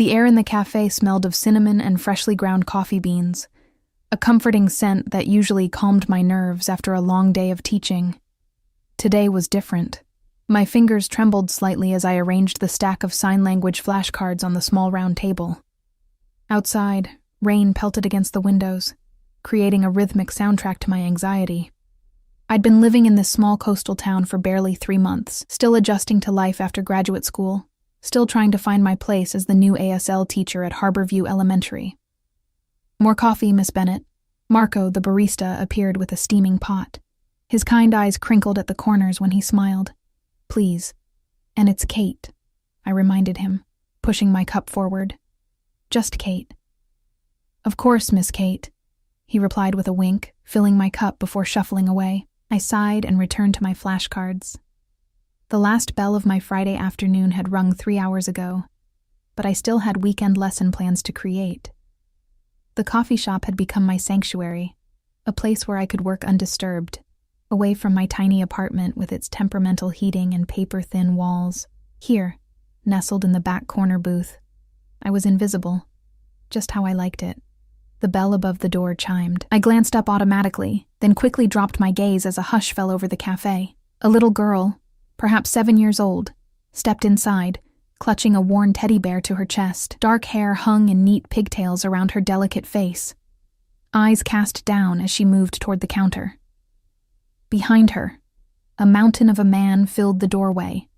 The air in the cafe smelled of cinnamon and freshly ground coffee beans, a comforting scent that usually calmed my nerves after a long day of teaching. Today was different. My fingers trembled slightly as I arranged the stack of sign language flashcards on the small round table. Outside, rain pelted against the windows, creating a rhythmic soundtrack to my anxiety. I'd been living in this small coastal town for barely 3 months, still adjusting to life after graduate school, still trying to find my place as the new ASL teacher at Harborview Elementary. "More coffee, Miss Bennett." Marco, the barista, appeared with a steaming pot. His kind eyes crinkled at the corners when he smiled. "Please. And it's Kate," I reminded him, pushing my cup forward. "Just Kate." "Of course, Miss Kate," he replied with a wink, filling my cup before shuffling away. I sighed and returned to my flashcards. The last bell of my Friday afternoon had rung 3 hours ago, but I still had weekend lesson plans to create. The coffee shop had become my sanctuary, a place where I could work undisturbed, away from my tiny apartment with its temperamental heating and paper-thin walls. Here, nestled in the back corner booth, I was invisible, just how I liked it. The bell above the door chimed. I glanced up automatically, then quickly dropped my gaze as a hush fell over the cafe. A little girl, perhaps 7 years old, stepped inside, clutching a worn teddy bear to her chest. Dark hair hung in neat pigtails around her delicate face, eyes cast down as she moved toward the counter. Behind her, a mountain of a man filled the doorway,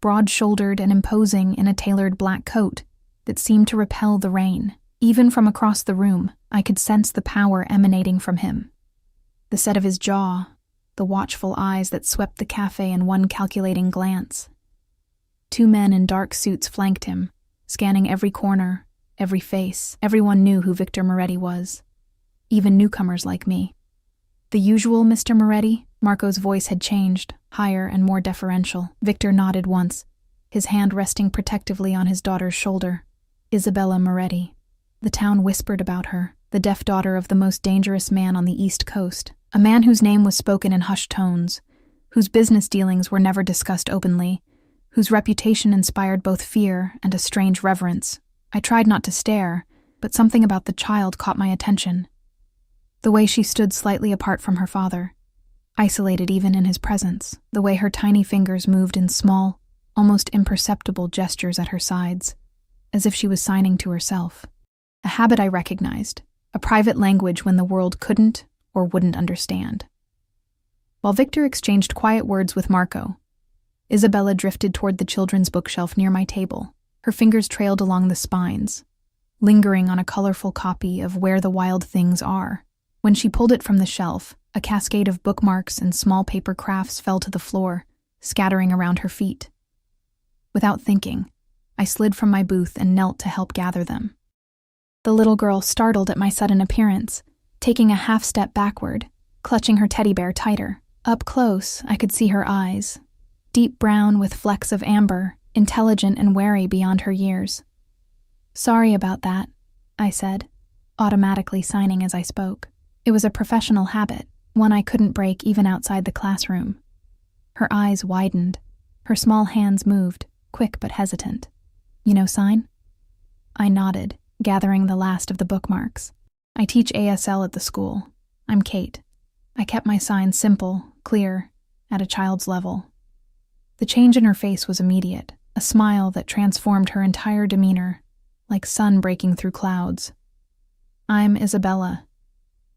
broad-shouldered and imposing in a tailored black coat that seemed to repel the rain. Even from across the room, I could sense the power emanating from him. The set of his jaw, the watchful eyes that swept the cafe in one calculating glance. 2 men in dark suits flanked him, scanning every corner, every face. Everyone knew who Victor Moretti was, even newcomers like me. "The usual Mr. Moretti?" Marco's voice had changed, higher and more deferential. Victor nodded once, his hand resting protectively on his daughter's shoulder. "Isabella Moretti." The town whispered about her, the deaf daughter of the most dangerous man on the East Coast, a man whose name was spoken in hushed tones, whose business dealings were never discussed openly, whose reputation inspired both fear and a strange reverence. I tried not to stare, but something about the child caught my attention. The way she stood slightly apart from her father, isolated even in his presence, the way her tiny fingers moved in small, almost imperceptible gestures at her sides, as if she was signing to herself. A habit I recognized, a private language when the world couldn't or wouldn't understand. While Victor exchanged quiet words with Marco, Isabella drifted toward the children's bookshelf near my table. Her fingers trailed along the spines, lingering on a colorful copy of Where the Wild Things Are. When she pulled it from the shelf, a cascade of bookmarks and small paper crafts fell to the floor, scattering around her feet. Without thinking, I slid from my booth and knelt to help gather them. The little girl startled at my sudden appearance, taking a half step backward, clutching her teddy bear tighter. Up close, I could see her eyes, deep brown with flecks of amber, intelligent and wary beyond her years. "Sorry about that," I said, automatically signing as I spoke. It was a professional habit, one I couldn't break even outside the classroom. Her eyes widened, her small hands moved, quick but hesitant. "You know sign?" I nodded, gathering the last of the bookmarks. "I teach ASL at the school. I'm Kate." I kept my sign simple, clear, at a child's level. The change in her face was immediate, a smile that transformed her entire demeanor, like sun breaking through clouds. "I'm Isabella.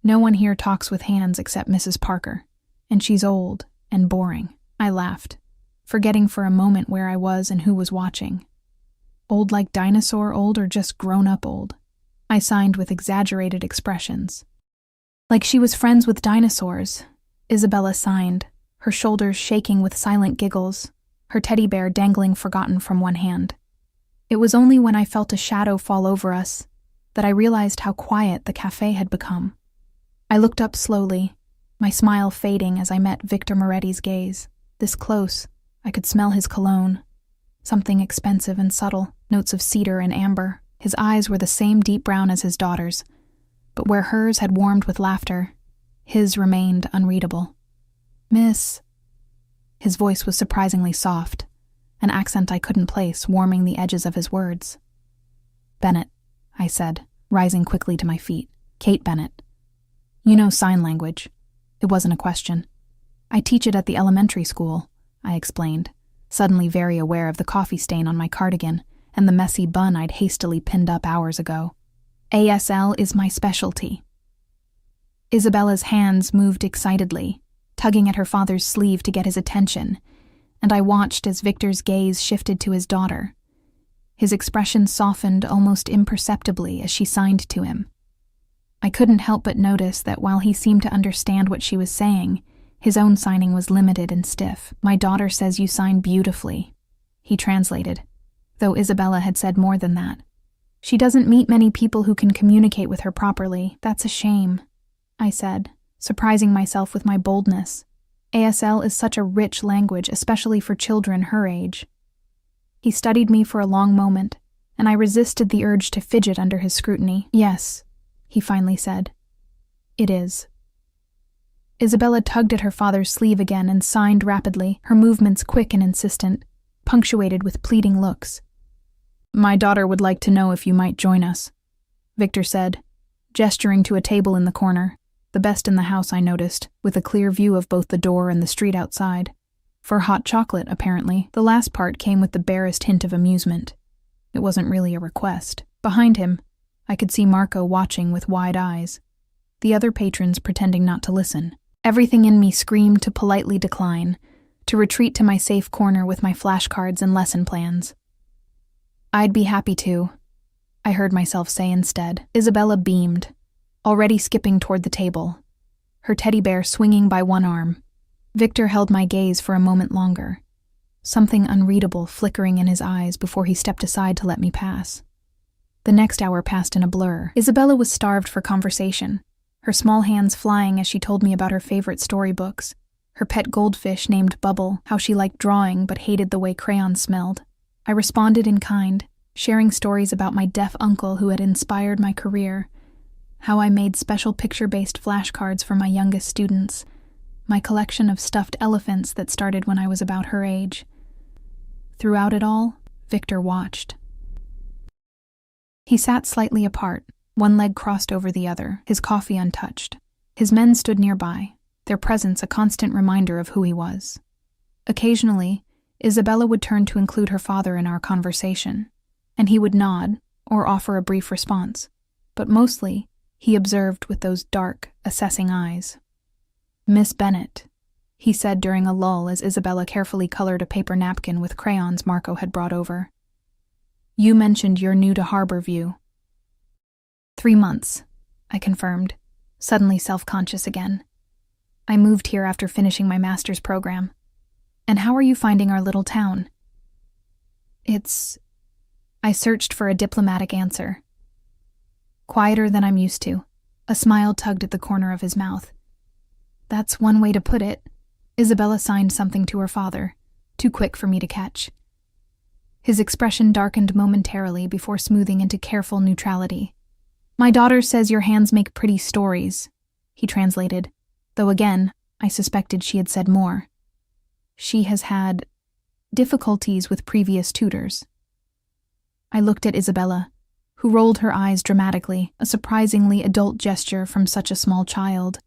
No one here talks with hands except Mrs. Parker, and she's old and boring." I laughed, forgetting for a moment where I was and who was watching. Old like dinosaur old or just grown-up old? I signed with exaggerated expressions. "Like she was friends with dinosaurs," Isabella signed, her shoulders shaking with silent giggles, her teddy bear dangling forgotten from one hand. It was only when I felt a shadow fall over us that I realized how quiet the cafe had become. I looked up slowly, my smile fading as I met Victor Moretti's gaze. This close, I could smell his cologne, something expensive and subtle, notes of cedar and amber. His eyes were the same deep brown as his daughter's, but where hers had warmed with laughter, his remained unreadable. "Miss..." His voice was surprisingly soft, an accent I couldn't place, warming the edges of his words. Bennett, I said, rising quickly to my feet. Kate Bennett. You know sign language. It wasn't a question. I teach it at the elementary school, I explained, suddenly very aware of the coffee stain on my cardigan and the messy bun I'd hastily pinned up hours ago. ASL is my specialty. Isabella's hands moved excitedly, tugging at her father's sleeve to get his attention, and I watched as Victor's gaze shifted to his daughter. His expression softened almost imperceptibly as she signed to him. I couldn't help but notice that while he seemed to understand what she was saying, his own signing was limited and stiff. My daughter says you sign beautifully, he translated, though Isabella had said more than that. She doesn't meet many people who can communicate with her properly. That's a shame, I said, surprising myself with my boldness. ASL is such a rich language, especially for children her age. He studied me for a long moment, and I resisted the urge to fidget under his scrutiny. Yes, he finally said. It is. Isabella tugged at her father's sleeve again and signed rapidly, her movements quick and insistent, punctuated with pleading looks. My daughter would like to know if you might join us, Victor said, gesturing to a table in the corner, the best in the house I noticed, with a clear view of both the door and the street outside. For hot chocolate, apparently, the last part came with the barest hint of amusement. It wasn't really a request. Behind him, I could see Marco watching with wide eyes, the other patrons pretending not to listen. Everything in me screamed to politely decline, to retreat to my safe corner with my flashcards and lesson plans. I'd be happy to, I heard myself say instead. Isabella beamed, already skipping toward the table, her teddy bear swinging by one arm. Victor held my gaze for a moment longer, something unreadable flickering in his eyes before he stepped aside to let me pass. The next hour passed in a blur. Isabella was starved for conversation, her small hands flying as she told me about her favorite storybooks, her pet goldfish named Bubble, how she liked drawing but hated the way crayons smelled. I responded in kind, sharing stories about my deaf uncle who had inspired my career, how I made special picture-based flashcards for my youngest students, my collection of stuffed elephants that started when I was about her age. Throughout it all, Victor watched. He sat slightly apart, one leg crossed over the other, his coffee untouched. His men stood nearby, their presence a constant reminder of who he was. Occasionally, Isabella would turn to include her father in our conversation, and he would nod or offer a brief response, but mostly he observed with those dark, assessing eyes. Miss Bennett, he said during a lull as Isabella carefully colored a paper napkin with crayons Marco had brought over. You mentioned you're new to Harborview. 3 months, I confirmed, suddenly self-conscious again. I moved here after finishing my master's program. And how are you finding our little town? I searched for a diplomatic answer. Quieter than I'm used to. A smile tugged at the corner of his mouth. That's one way to put it. Isabella signed something to her father, too quick for me to catch. His expression darkened momentarily before smoothing into careful neutrality. My daughter says your hands make pretty stories, he translated, though again, I suspected she had said more. She has had difficulties with previous tutors. I looked at Isabella, who rolled her eyes dramatically, a surprisingly adult gesture from such a small child.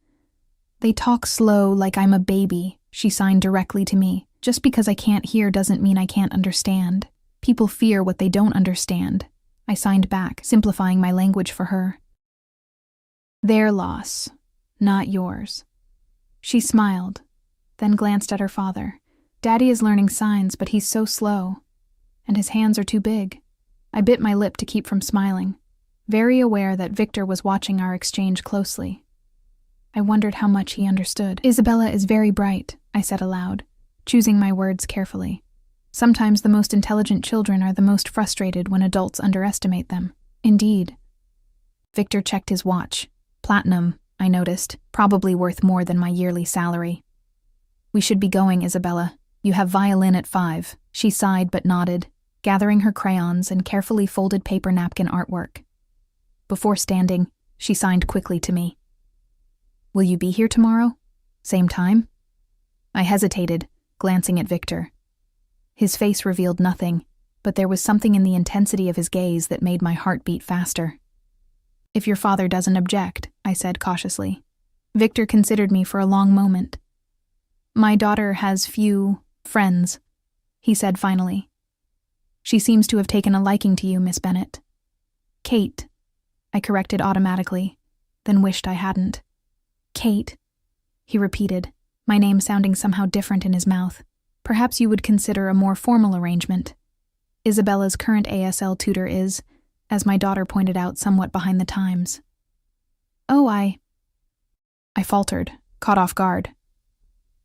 They talk slow like I'm a baby, she signed directly to me. Just because I can't hear doesn't mean I can't understand. People fear what they don't understand. I signed back, simplifying my language for her. Their loss, not yours. She smiled, then glanced at her father. Daddy is learning signs, but he's so slow, and his hands are too big. I bit my lip to keep from smiling, very aware that Victor was watching our exchange closely. I wondered how much he understood. Isabella is very bright, I said aloud, choosing my words carefully. Sometimes the most intelligent children are the most frustrated when adults underestimate them. Indeed. Victor checked his watch. Platinum, I noticed, probably worth more than my yearly salary. We should be going, Isabella. You have violin at 5. She sighed but nodded, gathering her crayons and carefully folded paper napkin artwork. Before standing, she signed quickly to me. Will you be here tomorrow? Same time? I hesitated, glancing at Victor. His face revealed nothing, but there was something in the intensity of his gaze that made my heart beat faster. "If your father doesn't object," I said cautiously. Victor considered me for a long moment. "My daughter has few friends," he said finally. "She seems to have taken a liking to you, Miss Bennett." "Kate," I corrected automatically, then wished I hadn't. "Kate," he repeated, my name sounding somehow different in his mouth. "Perhaps you would consider a more formal arrangement. Isabella's current ASL tutor is, as my daughter pointed out, somewhat behind the times." "Oh, I faltered, caught off guard.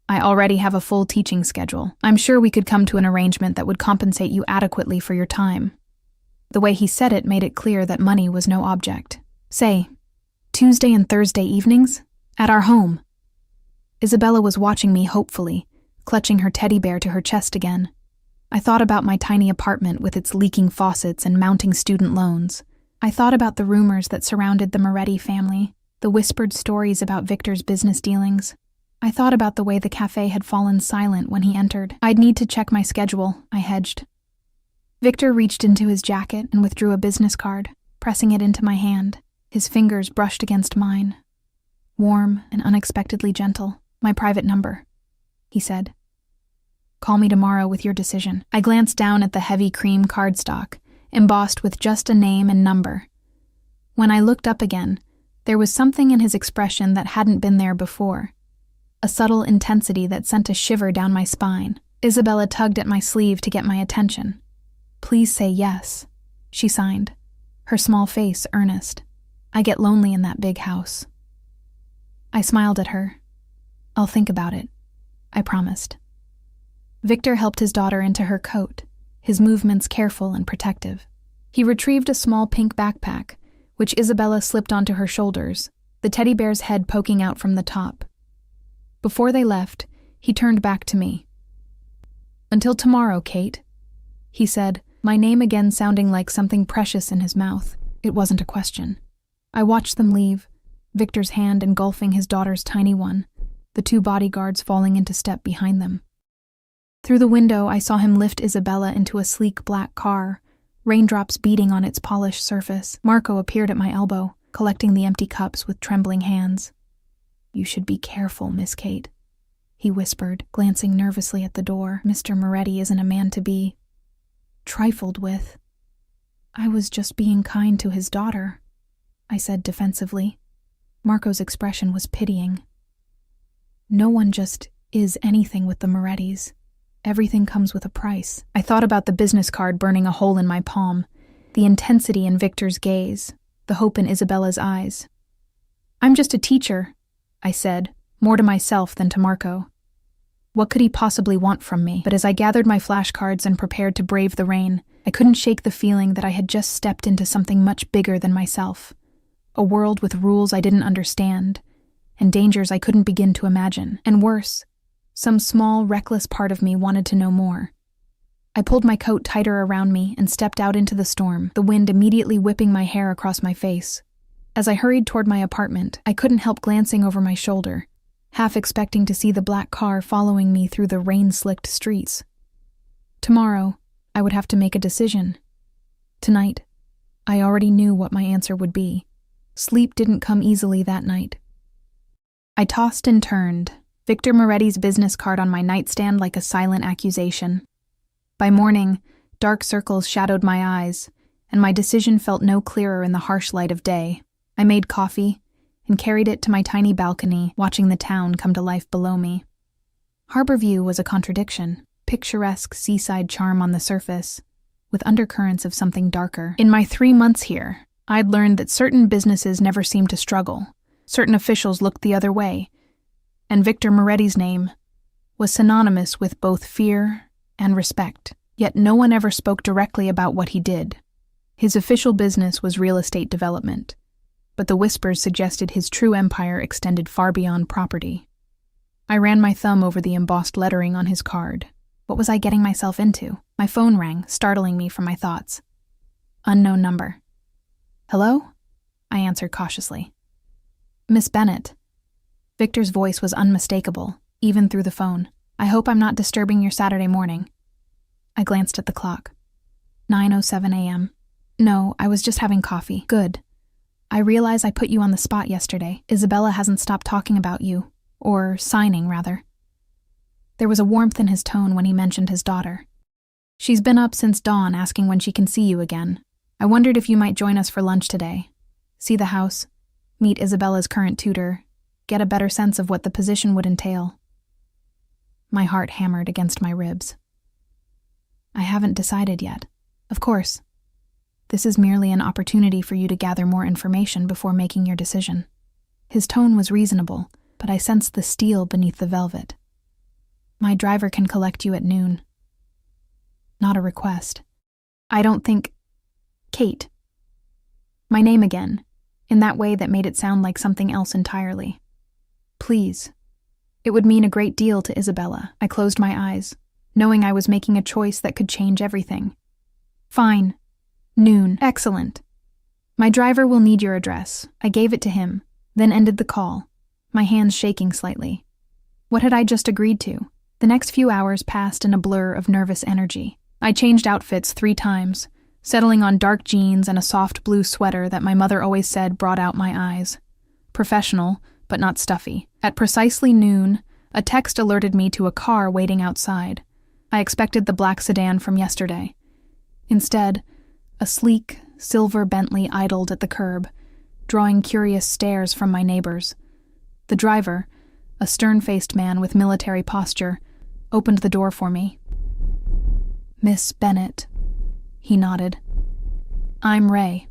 "I already have a full teaching schedule. I'm sure we could come to an arrangement that would compensate you adequately for your time." The way he said it made it clear that money was no object. "Say, Tuesday and Thursday evenings? At our home." Isabella was watching me hopefully, clutching her teddy bear to her chest again. I thought about my tiny apartment with its leaking faucets and mounting student loans. I thought about the rumors that surrounded the Moretti family, the whispered stories about Victor's business dealings. I thought about the way the cafe had fallen silent when he entered. "I'd need to check my schedule," I hedged. Victor reached into his jacket and withdrew a business card, pressing it into my hand. His fingers brushed against mine. "Warm and unexpectedly gentle. My private number," he said. "Call me tomorrow with your decision." I glanced down at the heavy cream cardstock, embossed with just a name and number. When I looked up again, there was something in his expression that hadn't been there before. A subtle intensity that sent a shiver down my spine. Isabella tugged at my sleeve to get my attention. "Please say yes," she signed, her small face earnest. "I get lonely in that big house." I smiled at her. "I'll think about it," I promised. Victor helped his daughter into her coat, his movements careful and protective. He retrieved a small pink backpack, which Isabella slipped onto her shoulders, the teddy bear's head poking out from the top. Before they left, he turned back to me. "Until tomorrow, Kate," he said, my name again sounding like something precious in his mouth. It wasn't a question. I watched them leave, Victor's hand engulfing his daughter's tiny one, the two bodyguards falling into step behind them. Through the window, I saw him lift Isabella into a sleek black car, raindrops beating on its polished surface. Marco appeared at my elbow, collecting the empty cups with trembling hands. "You should be careful, Miss Kate," he whispered, glancing nervously at the door. "Mr. Moretti isn't a man to be trifled with." "I was just being kind to his daughter," I said defensively. Marco's expression was pitying. "No one just is anything with the Morettis. Everything comes with a price." I thought about the business card burning a hole in my palm, the intensity in Victor's gaze, the hope in Isabella's eyes. "I'm just a teacher," I said, more to myself than to Marco. What could he possibly want from me? But as I gathered my flashcards and prepared to brave the rain, I couldn't shake the feeling that I had just stepped into something much bigger than myself. A world with rules I didn't understand, and dangers I couldn't begin to imagine. And worse, some small, reckless part of me wanted to know more. I pulled my coat tighter around me and stepped out into the storm, the wind immediately whipping my hair across my face. As I hurried toward my apartment, I couldn't help glancing over my shoulder, half expecting to see the black car following me through the rain-slicked streets. Tomorrow, I would have to make a decision. Tonight, I already knew what my answer would be. Sleep didn't come easily that night. I tossed and turned, Victor Moretti's business card on my nightstand like a silent accusation. By morning, dark circles shadowed my eyes, and my decision felt no clearer in the harsh light of day. I made coffee and carried it to my tiny balcony, watching the town come to life below me. Harborview was a contradiction, picturesque seaside charm on the surface, with undercurrents of something darker. In my 3 months here, I'd learned that certain businesses never seemed to struggle, certain officials looked the other way, and Victor Moretti's name was synonymous with both fear and respect. Yet no one ever spoke directly about what he did. His official business was real estate development, but the whispers suggested his true empire extended far beyond property. I ran my thumb over the embossed lettering on his card. What was I getting myself into? My phone rang, startling me from my thoughts. Unknown number. "Hello?" I answered cautiously. "Miss Bennett." Victor's voice was unmistakable, even through the phone. "I hope I'm not disturbing your Saturday morning." I glanced at the clock. 9:07 a.m. No, I was just having coffee. Good. I realize I put you on the spot yesterday. Isabella hasn't stopped talking about you. Or signing, rather. There was a warmth in his tone when he mentioned his daughter. She's been up since dawn asking when she can see you again. I wondered if you might join us for lunch today. See the house, meet Isabella's current tutor, get a better sense of what the position would entail. My heart hammered against my ribs. I haven't decided yet. Of course. This is merely an opportunity for you to gather more information before making your decision. His tone was reasonable, but I sensed the steel beneath the velvet. My driver can collect you at noon. Not a request. I don't think... Kate. My name again, in that way that made it sound like something else entirely. Please. It would mean a great deal to Isabella. I closed my eyes, knowing I was making a choice that could change everything. Fine. Noon. Excellent. My driver will need your address. I gave it to him, then ended the call, my hands shaking slightly. What had I just agreed to? The next few hours passed in a blur of nervous energy. I changed outfits 3 times, settling on dark jeans and a soft blue sweater that my mother always said brought out my eyes. Professional, but not stuffy. At precisely noon, a text alerted me to a car waiting outside. I expected the black sedan from yesterday. Instead, a sleek, silver Bentley idled at the curb, drawing curious stares from my neighbors. The driver, a stern-faced man with military posture, opened the door for me. Miss Bennett, he nodded. I'm Ray.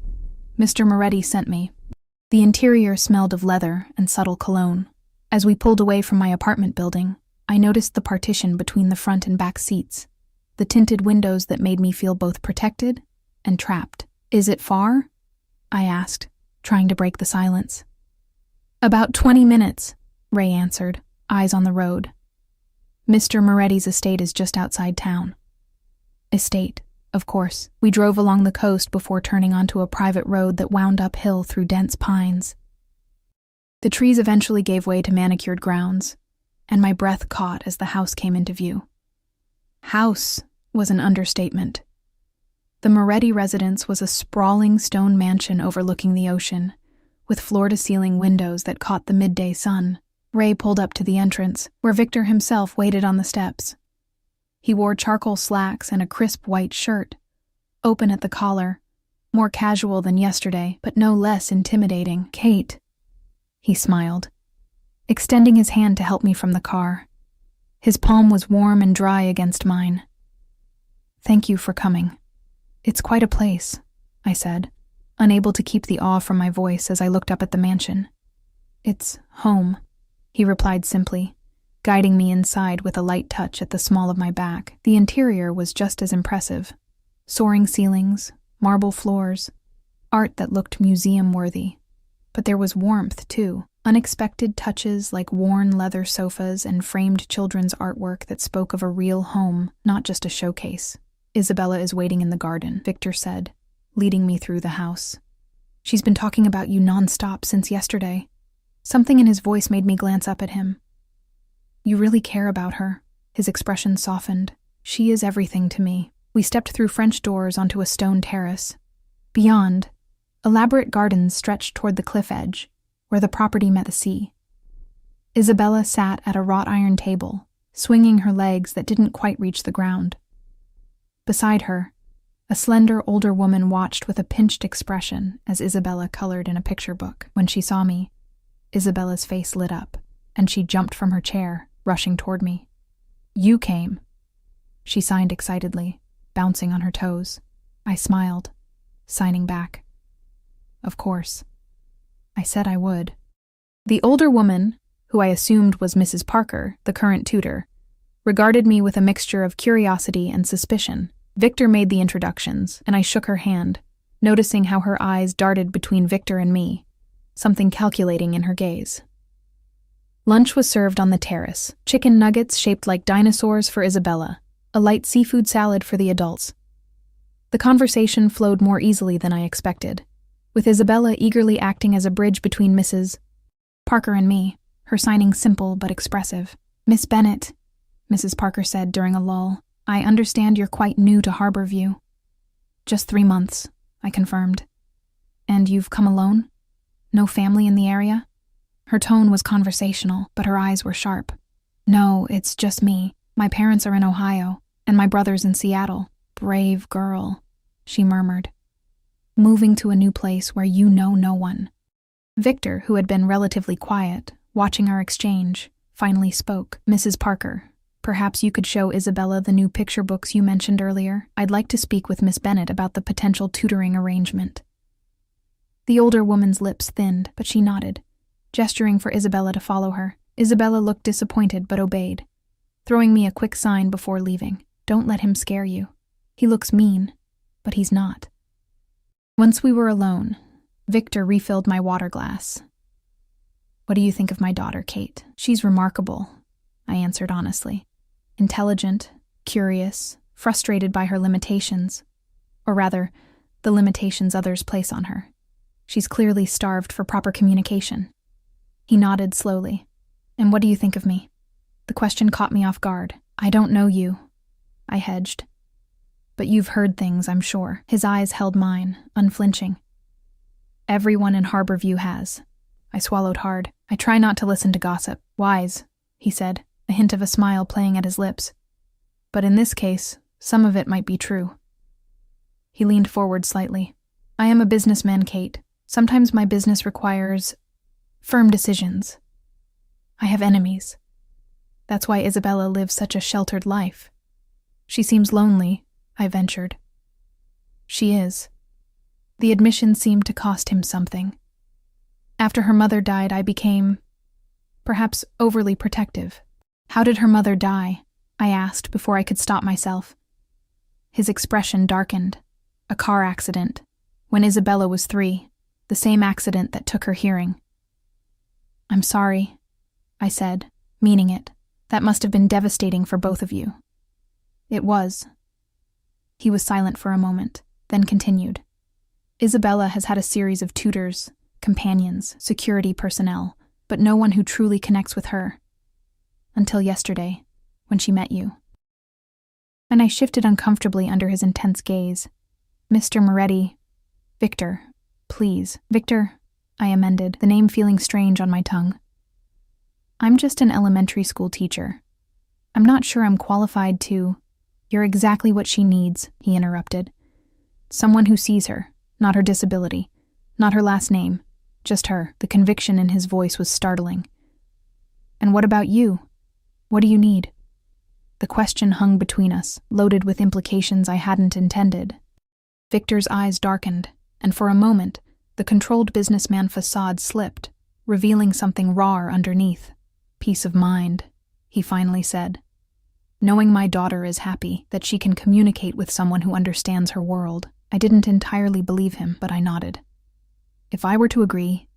Mr. Moretti sent me. The interior smelled of leather and subtle cologne. As we pulled away from my apartment building, I noticed the partition between the front and back seats, the tinted windows that made me feel both protected and trapped. Is it far? I asked, trying to break the silence. About 20 minutes, Ray answered, eyes on the road. Mr. Moretti's estate is just outside town. Estate, of course. We drove along the coast before turning onto a private road that wound uphill through dense pines. The trees eventually gave way to manicured grounds, and my breath caught as the house came into view. House was an understatement. The Moretti residence was a sprawling stone mansion overlooking the ocean, with floor-to-ceiling windows that caught the midday sun. Ray pulled up to the entrance, where Victor himself waited on the steps. He wore charcoal slacks and a crisp white shirt, open at the collar, more casual than yesterday, but no less intimidating. Kate, he smiled, extending his hand to help me from the car. His palm was warm and dry against mine. Thank you for coming. It's quite a place, I said, unable to keep the awe from my voice as I looked up at the mansion. It's home, he replied simply, guiding me inside with a light touch at the small of my back. The interior was just as impressive. Soaring ceilings, marble floors, art that looked museum-worthy. But there was warmth, too. Unexpected touches like worn leather sofas and framed children's artwork that spoke of a real home, not just a showcase. Isabella is waiting in the garden, Victor said, leading me through the house. She's been talking about you nonstop since yesterday. Something in his voice made me glance up at him. You really care about her. His expression softened. She is everything to me. We stepped through French doors onto a stone terrace. Beyond, elaborate gardens stretched toward the cliff edge, where the property met the sea. Isabella sat at a wrought iron table, swinging her legs that didn't quite reach the ground. Beside her, a slender older woman watched with a pinched expression as Isabella colored in a picture book. When she saw me, Isabella's face lit up, and she jumped from her chair, rushing toward me. You came, she signed excitedly, bouncing on her toes. I smiled, signing back. Of course. I said I would. The older woman, who I assumed was Mrs. Parker, the current tutor, regarded me with a mixture of curiosity and suspicion. Victor made the introductions, and I shook her hand, noticing how her eyes darted between Victor and me, something calculating in her gaze. Lunch was served on the terrace, chicken nuggets shaped like dinosaurs for Isabella, a light seafood salad for the adults. The conversation flowed more easily than I expected, with Isabella eagerly acting as a bridge between Mrs. Parker and me, her signing simple but expressive. Miss Bennett, Mrs. Parker said during a lull, I understand you're quite new to Harborview. Just 3 months, I confirmed. And you've come alone? No family in the area? Her tone was conversational, but her eyes were sharp. No, it's just me. My parents are in Ohio, and my brother's in Seattle. Brave girl, she murmured. Moving to a new place where you know no one. Victor, who had been relatively quiet, watching our exchange, finally spoke. Mrs. Parker, perhaps you could show Isabella the new picture books you mentioned earlier. I'd like to speak with Miss Bennett about the potential tutoring arrangement. The older woman's lips thinned, but she nodded, gesturing for Isabella to follow her. Isabella looked disappointed but obeyed, throwing me a quick sign before leaving. Don't let him scare you. He looks mean, but he's not. Once we were alone, Victor refilled my water glass. What do you think of my daughter, Kate? She's remarkable, I answered honestly. Intelligent, curious, frustrated by her limitations, or rather, the limitations others place on her. She's clearly starved for proper communication. He nodded slowly. And what do you think of me? The question caught me off guard. I don't know you, I hedged. But you've heard things, I'm sure. His eyes held mine, unflinching. Everyone in Harborview has. I swallowed hard. I try not to listen to gossip. Wise, he said, a hint of a smile playing at his lips. But in this case, some of it might be true. He leaned forward slightly. I am a businessman, Kate. Sometimes my business requires firm decisions. I have enemies. That's why Isabella lives such a sheltered life. She seems lonely, I ventured. She is. The admission seemed to cost him something. After her mother died, I became, perhaps, overly protective. How did her mother die? I asked before I could stop myself. His expression darkened. A car accident. When Isabella was 3, the same accident that took her hearing. I'm sorry, I said, meaning it. That must have been devastating for both of you. It was. He was silent for a moment, then continued. Isabella has had a series of tutors, companions, security personnel, but no one who truly connects with her. Until yesterday, when she met you. And I shifted uncomfortably under his intense gaze. Mr. Moretti. Victor, please. Victor, I amended, the name feeling strange on my tongue. I'm just an elementary school teacher. I'm not sure I'm qualified to... You're exactly what she needs, he interrupted. Someone who sees her, not her disability, not her last name, just her. The conviction in his voice was startling. And what about you? What do you need? The question hung between us, loaded with implications I hadn't intended. Victor's eyes darkened, and for a moment, the controlled businessman facade slipped, revealing something raw underneath. Peace of mind, he finally said. Knowing my daughter is happy, that she can communicate with someone who understands her world. I didn't entirely believe him, but I nodded. If I were to agree,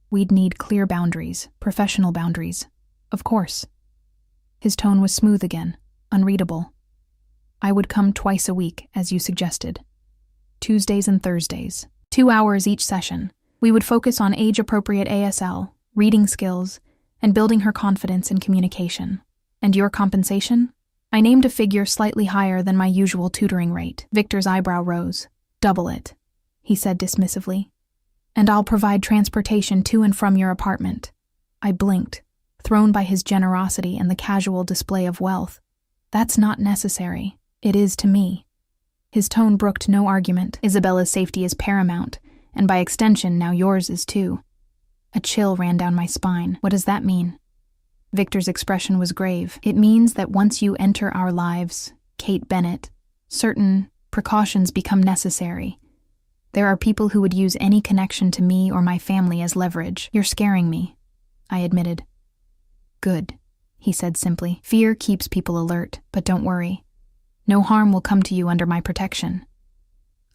we'd need clear boundaries, professional boundaries. Of course. His tone was smooth again, unreadable. I would come twice a week, as you suggested. Tuesdays and Thursdays. 2 hours each session. We would focus on age-appropriate ASL, reading skills, and building her confidence in communication. And your compensation? I named a figure slightly higher than my usual tutoring rate. Victor's eyebrow rose. Double it, he said dismissively. And I'll provide transportation to and from your apartment. I blinked, thrown by his generosity and the casual display of wealth. That's not necessary. It is to me. His tone brooked no argument. Isabella's safety is paramount, and by extension, now yours is too. A chill ran down my spine. What does that mean? Victor's expression was grave. It means that once you enter our lives, Kate Bennett, certain precautions become necessary. There are people who would use any connection to me or my family as leverage. You're scaring me, I admitted. Good, he said simply. Fear keeps people alert, but don't worry. No harm will come to you under my protection.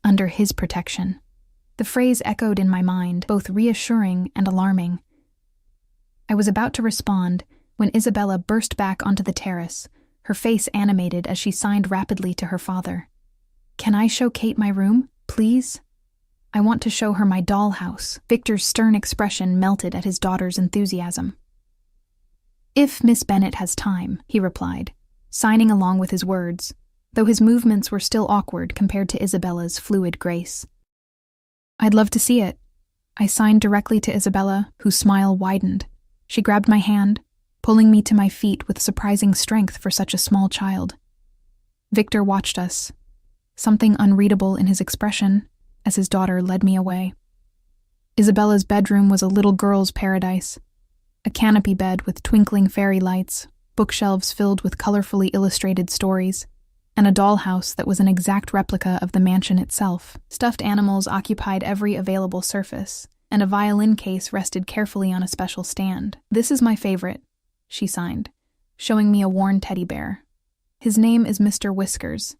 Under his protection. The phrase echoed in my mind, both reassuring and alarming. I was about to respond when Isabella burst back onto the terrace, her face animated as she signed rapidly to her father. Can I show Kate my room, please? I want to show her my dollhouse. Victor's stern expression melted at his daughter's enthusiasm. If Miss Bennett has time, he replied, signing along with his words. though his movements were still awkward compared to Isabella's fluid grace. "I'd love to see it." I signed directly to Isabella, whose smile widened. She grabbed my hand, pulling me to my feet with surprising strength for such a small child. Victor watched us, something unreadable in his expression, as his daughter led me away. Isabella's bedroom was a little girl's paradise. A canopy bed with twinkling fairy lights, bookshelves filled with colorfully illustrated stories, and a dollhouse that was an exact replica of the mansion itself. Stuffed animals occupied every available surface, and a violin case rested carefully on a special stand. "This is my favorite," she signed, showing me a worn teddy bear. "His name is Mr. Whiskers.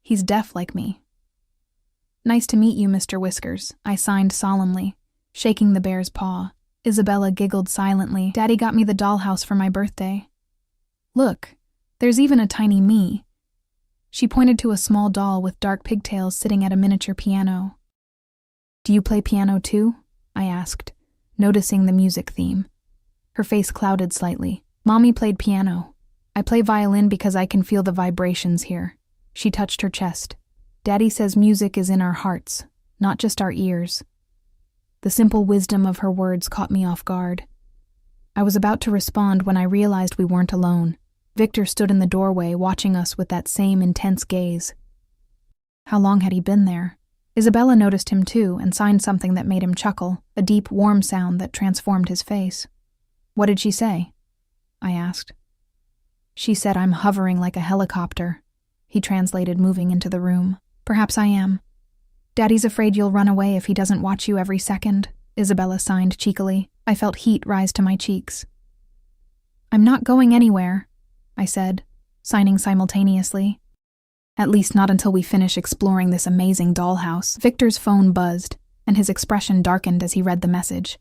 He's deaf like me." "Nice to meet you, Mr. Whiskers," I signed solemnly, shaking the bear's paw. Isabella giggled silently. "Daddy got me the dollhouse for my birthday. Look, there's even a tiny me." She pointed to a small doll with dark pigtails sitting at a miniature piano. "Do you play piano too?" I asked, noticing the music theme. Her face clouded slightly. "Mommy played piano. I play violin because I can feel the vibrations here." She touched her chest. "Daddy says music is in our hearts, not just our ears." The simple wisdom of her words caught me off guard. I was about to respond when I realized we weren't alone. Victor stood in the doorway, watching us with that same intense gaze. How long had he been there? Isabella noticed him too and signed something that made him chuckle, a deep, warm sound that transformed his face. "What did she say?" I asked. "She said I'm hovering like a helicopter," he translated, moving into the room. "Perhaps I am." "Daddy's afraid you'll run away if he doesn't watch you every second," Isabella signed cheekily. I felt heat rise to my cheeks. "I'm not going anywhere," I said, signing simultaneously. "At least not until we finish exploring this amazing dollhouse." Victor's phone buzzed, and his expression darkened as he read the message.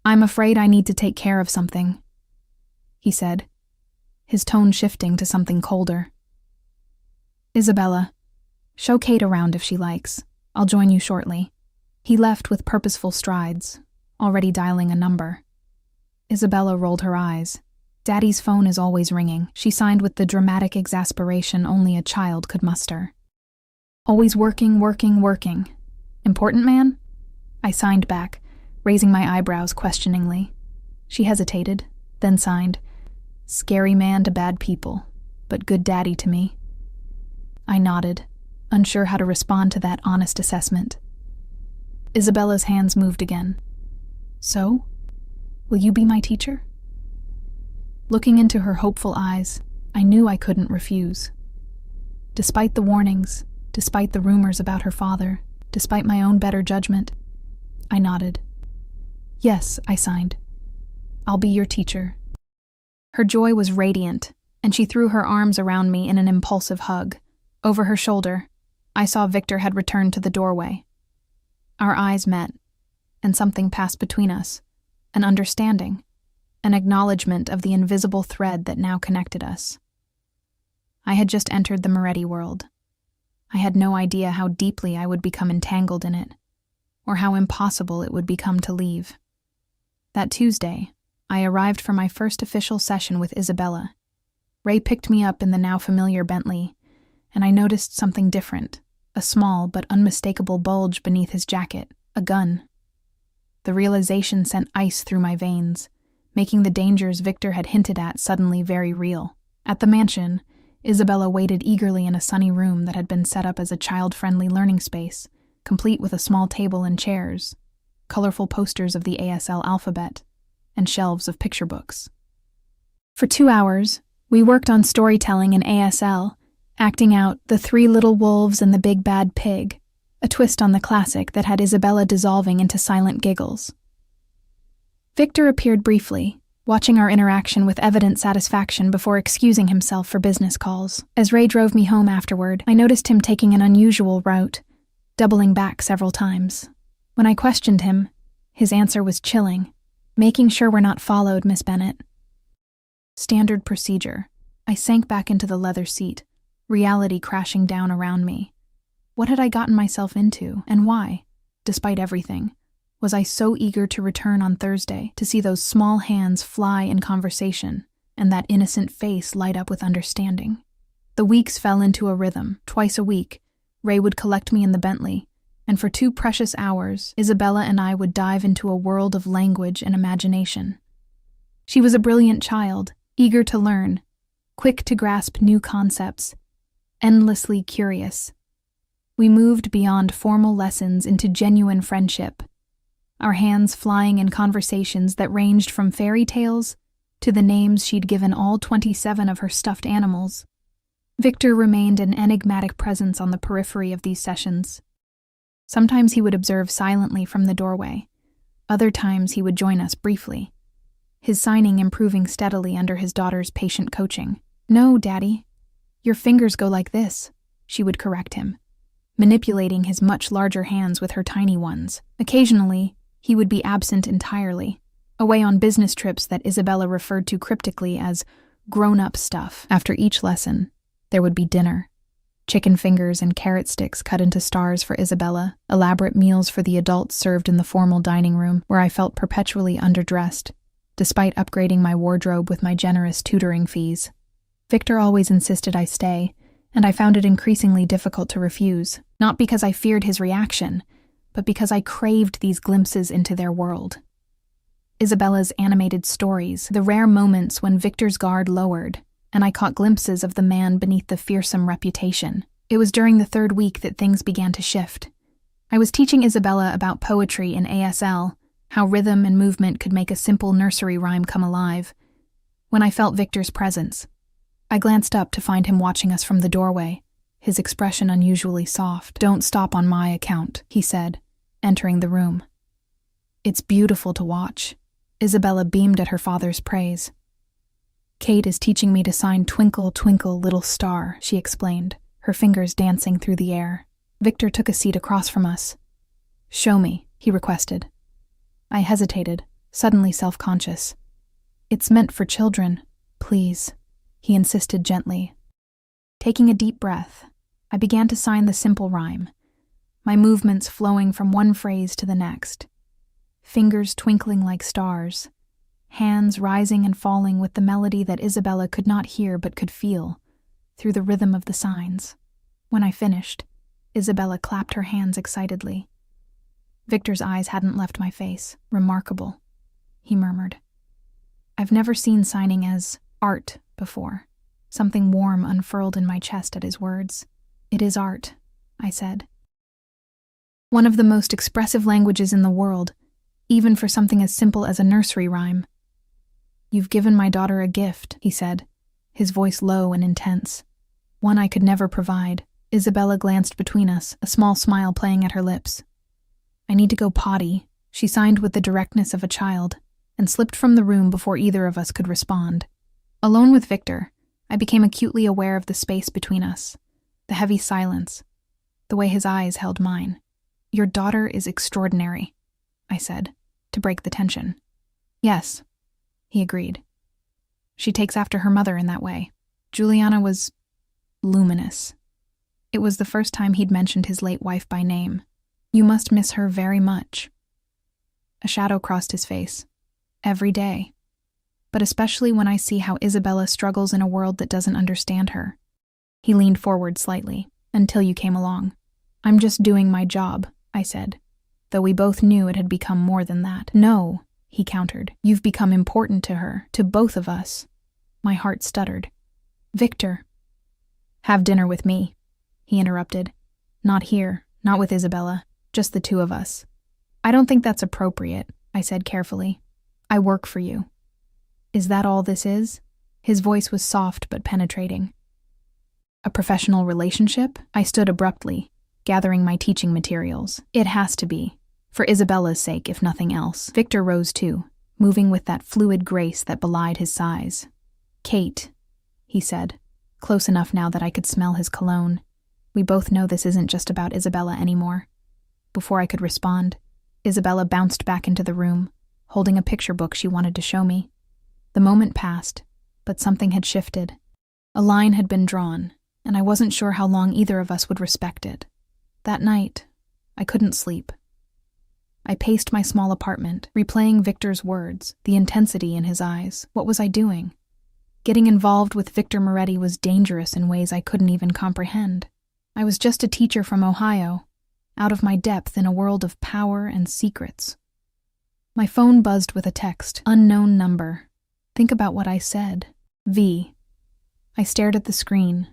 "I'm afraid I need to take care of something," he said, his tone shifting to something colder. "Isabella, show Kate around if she likes. I'll join you shortly." He left with purposeful strides, already dialing a number. Isabella rolled her eyes. "Daddy's phone is always ringing," she signed with the dramatic exasperation only a child could muster. "Always working, working, working. Important man?" I signed back, raising my eyebrows questioningly. She hesitated, then signed, "Scary man to bad people, but good daddy to me." I nodded, unsure how to respond to that honest assessment. Isabella's hands moved again. "So, will you be my teacher?" Looking into her hopeful eyes, I knew I couldn't refuse. Despite the warnings, despite the rumors about her father, despite my own better judgment, I nodded. "Yes," I signed. "I'll be your teacher." Her joy was radiant, and she threw her arms around me in an impulsive hug. Over her shoulder, I saw Victor had returned to the doorway. Our eyes met, and something passed between us, an understanding, an acknowledgement of the invisible thread that now connected us. I had just entered the Moretti world. I had no idea how deeply I would become entangled in it, or how impossible it would become to leave. That Tuesday, I arrived for my first official session with Isabella. Ray picked me up in the now familiar Bentley, and I noticed something different, a small but unmistakable bulge beneath his jacket, a gun. The realization sent ice through my veins, making the dangers Victor had hinted at suddenly very real. At the mansion, Isabella waited eagerly in a sunny room that had been set up as a child-friendly learning space, complete with a small table and chairs, colorful posters of the ASL alphabet, and shelves of picture books. For 2 hours, we worked on storytelling in ASL, acting out The Three Little Wolves and the Big Bad Pig, a twist on the classic that had Isabella dissolving into silent giggles. Victor appeared briefly, watching our interaction with evident satisfaction before excusing himself for business calls. As Ray drove me home afterward, I noticed him taking an unusual route, doubling back several times. When I questioned him, his answer was chilling. "Making sure we're not followed, Miss Bennett." Standard procedure. I sank back into the leather seat, reality crashing down around me. What had I gotten myself into, and why, despite everything, was I so eager to return on Thursday to see those small hands fly in conversation and that innocent face light up with understanding? The weeks fell into a rhythm. Twice a week, Ray would collect me in the Bentley, and for 2 precious hours, Isabella and I would dive into a world of language and imagination. She was a brilliant child, eager to learn, quick to grasp new concepts, endlessly curious. We moved beyond formal lessons into genuine friendship, our hands flying in conversations that ranged from fairy tales to the names she'd given all 27 of her stuffed animals. Victor remained an enigmatic presence on the periphery of these sessions. Sometimes he would observe silently from the doorway. Other times he would join us briefly, his signing improving steadily under his daughter's patient coaching. "No, Daddy, your fingers go like this," she would correct him, manipulating his much larger hands with her tiny ones. Occasionally, he would be absent entirely, away on business trips that Isabella referred to cryptically as grown-up stuff. After each lesson, there would be dinner. Chicken fingers and carrot sticks cut into stars for Isabella, elaborate meals for the adults served in the formal dining room where I felt perpetually underdressed, despite upgrading my wardrobe with my generous tutoring fees. Victor always insisted I stay, and I found it increasingly difficult to refuse, not because I feared his reaction, but because I craved these glimpses into their world. Isabella's animated stories, the rare moments when Victor's guard lowered, and I caught glimpses of the man beneath the fearsome reputation. It was during the 3rd week that things began to shift. I was teaching Isabella about poetry in ASL, how rhythm and movement could make a simple nursery rhyme come alive. When I felt Victor's presence, I glanced up to find him watching us from the doorway, his expression unusually soft. "Don't stop on my account," he said, entering the room. "It's beautiful to watch." Isabella beamed at her father's praise. "Kate is teaching me to sign Twinkle, Twinkle, Little Star," she explained, her fingers dancing through the air. Victor took a seat across from us. "Show me," he requested. I hesitated, suddenly self-conscious. "It's meant for children, please," he insisted gently. Taking a deep breath, I began to sign the simple rhyme, my movements flowing from one phrase to the next, fingers twinkling like stars, hands rising and falling with the melody that Isabella could not hear but could feel, through the rhythm of the signs. When I finished, Isabella clapped her hands excitedly. Victor's eyes hadn't left my face. "Remarkable," he murmured. "I've never seen signing as art before." Something warm unfurled in my chest at his words. "It is art," I said. "One of the most expressive languages in the world, even for something as simple as a nursery rhyme." "You've given my daughter a gift," he said, his voice low and intense. "One I could never provide." Isabella glanced between us, a small smile playing at her lips. "I need to go potty," she signed with the directness of a child, and slipped from the room before either of us could respond. Alone with Victor, I became acutely aware of the space between us, the heavy silence, the way his eyes held mine. "Your daughter is extraordinary," I said, to break the tension. "Yes," he agreed. "She takes after her mother in that way." Juliana was luminous. It was the first time he'd mentioned his late wife by name. "You must miss her very much." A shadow crossed his face. "Every day. But especially when I see how Isabella struggles in a world that doesn't understand her." He leaned forward slightly. "Until you came along." "I'm just doing my job," I said, though we both knew it had become more than that. "No," he countered. "You've become important to her, to both of us." My heart stuttered. "Victor." "Have dinner with me," he interrupted. "Not here, not with Isabella, just the 2 of us." "I don't think that's appropriate," I said carefully. "I work for you." "Is that all this is?" His voice was soft but penetrating. "A professional relationship?" I stood abruptly, gathering my teaching materials. "It has to be, for Isabella's sake if nothing else." Victor rose too, moving with that fluid grace that belied his size. "Kate," he said, close enough now that I could smell his cologne. "We both know this isn't just about Isabella anymore." Before I could respond, Isabella bounced back into the room, holding a picture book she wanted to show me. The moment passed, but something had shifted. A line had been drawn, and I wasn't sure how long either of us would respect it. That night, I couldn't sleep. I paced my small apartment, replaying Victor's words, the intensity in his eyes. What was I doing? Getting involved with Victor Moretti was dangerous in ways I couldn't even comprehend. I was just a teacher from Ohio, out of my depth in a world of power and secrets. My phone buzzed with a text, unknown number. Think about what I said. V. I stared at the screen,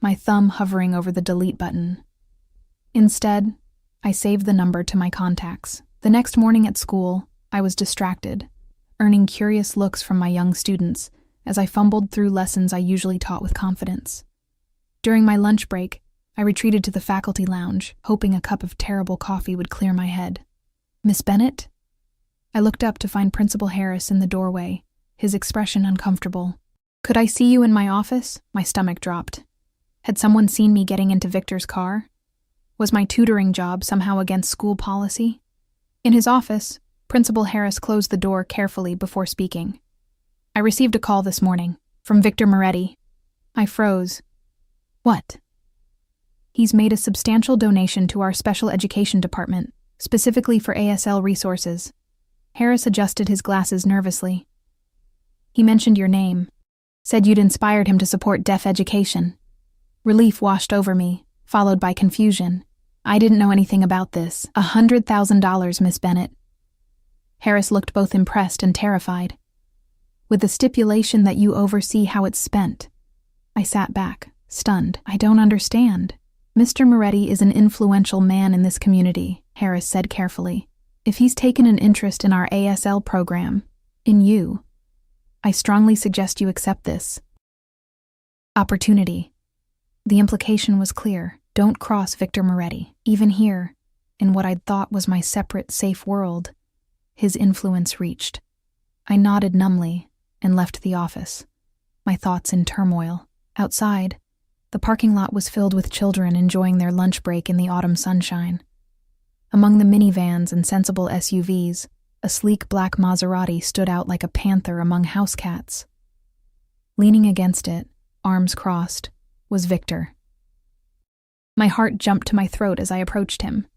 my thumb hovering over the delete button. Instead, I saved the number to my contacts. The next morning at school, I was distracted, earning curious looks from my young students as I fumbled through lessons I usually taught with confidence. During my lunch break, I retreated to the faculty lounge, hoping a cup of terrible coffee would clear my head. Miss Bennett? I looked up to find Principal Harris in the doorway, his expression uncomfortable. Could I see you in my office? My stomach dropped. Had someone seen me getting into Victor's car? Was my tutoring job somehow against school policy? In his office, Principal Harris closed the door carefully before speaking. I received a call this morning, from Victor Moretti. I froze. What? He's made a substantial donation to our special education department, specifically for ASL resources. Harris adjusted his glasses nervously. He mentioned your name, said you'd inspired him to support deaf education. Relief washed over me, followed by confusion. I didn't know anything about this. $100,000, Miss Bennett. Harris looked both impressed and terrified. With the stipulation that you oversee how it's spent. I sat back, stunned. I don't understand. Mr. Moretti is an influential man in this community, Harris said carefully. If he's taken an interest in our ASL program, in you, I strongly suggest you accept this opportunity. The implication was clear. Don't cross Victor Moretti. Even here, in what I'd thought was my separate, safe world, his influence reached. I nodded numbly and left the office, my thoughts in turmoil. Outside, the parking lot was filled with children enjoying their lunch break in the autumn sunshine. Among the minivans and sensible SUVs, a sleek black Maserati stood out like a panther among house cats. Leaning against it, arms crossed, was Victor. My heart jumped to my throat as I approached him.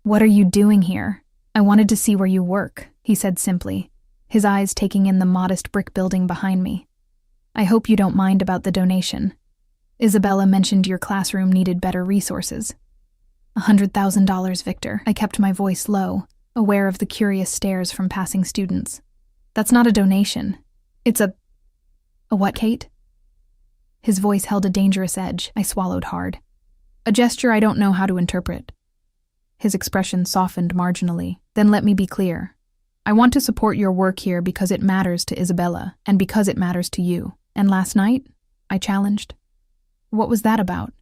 "What are you doing here? I wanted to see where you work," he said simply, his eyes taking in the modest brick building behind me. "I hope you don't mind about the donation. Isabella mentioned your classroom needed better resources." $100,000, Victor. I kept my voice low, aware of the curious stares from passing students. "That's not a donation. It's a what, Kate?" His voice held a dangerous edge. I swallowed hard. "A gesture I don't know how to interpret." His expression softened marginally. "Then let me be clear. I want to support your work here because it matters to Isabella, and because it matters to you. And last night?" I challenged. "What was that about?"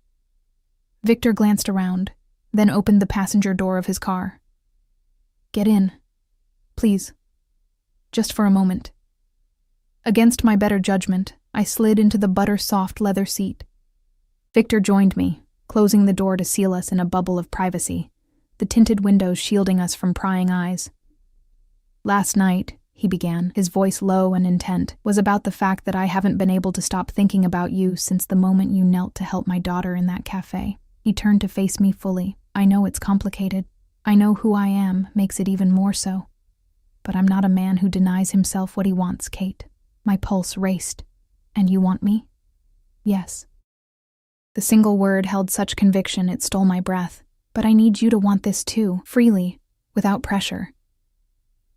Victor glanced around, then opened the passenger door of his car. "Get in. Please. Just for a moment." Against my better judgment, I slid into the butter-soft leather seat. Victor joined me, closing the door to seal us in a bubble of privacy, the tinted windows shielding us from prying eyes. "Last night," he began, his voice low and intent, "was about the fact that I haven't been able to stop thinking about you since the moment you knelt to help my daughter in that cafe." He turned to face me fully. "I know it's complicated. I know who I am makes it even more so. But I'm not a man who denies himself what he wants, Kate." My pulse raced. "And you want me?" "Yes." The single word held such conviction it stole my breath. "But I need you to want this too, freely, without pressure."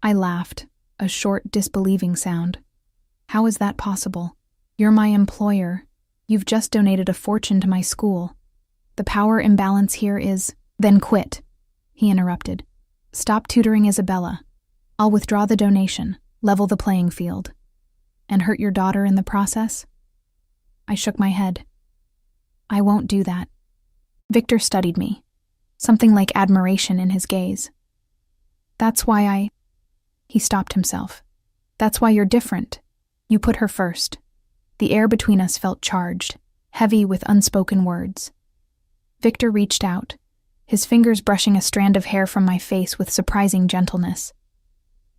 I laughed, a short, disbelieving sound. "How is that possible? You're my employer. You've just donated a fortune to my school. The power imbalance here is—" "Then quit," he interrupted. "Stop tutoring Isabella. I'll withdraw the donation, level the playing field. And hurt your daughter in the process?" I shook my head. "I won't do that." Victor studied me, something like admiration in his gaze. "That's why I—" He stopped himself. "That's why you're different. You put her first." The air between us felt charged, heavy with unspoken words. Victor reached out, his fingers brushing a strand of hair from my face with surprising gentleness.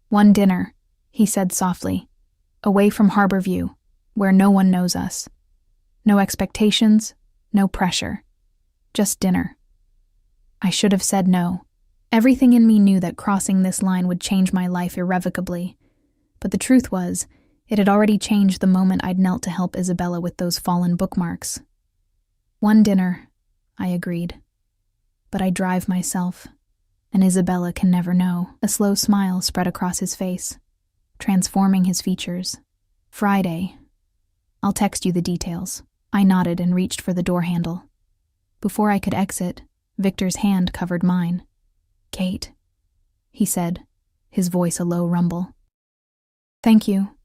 "One dinner," he said softly, "away from Harborview, where no one knows us. No expectations, no pressure. Just dinner." I should have said no. Everything in me knew that crossing this line would change my life irrevocably. But the truth was, It had already changed the moment I'd knelt to help Isabella with those fallen bookmarks. One dinner, I agreed. But I drive myself, and Isabella can never know. A slow smile spread across his face, transforming his features. Friday. I'll text you the details. I nodded and reached for the door handle. Before I could exit, Victor's hand covered mine. Kate, he said, his voice a low rumble. Thank you.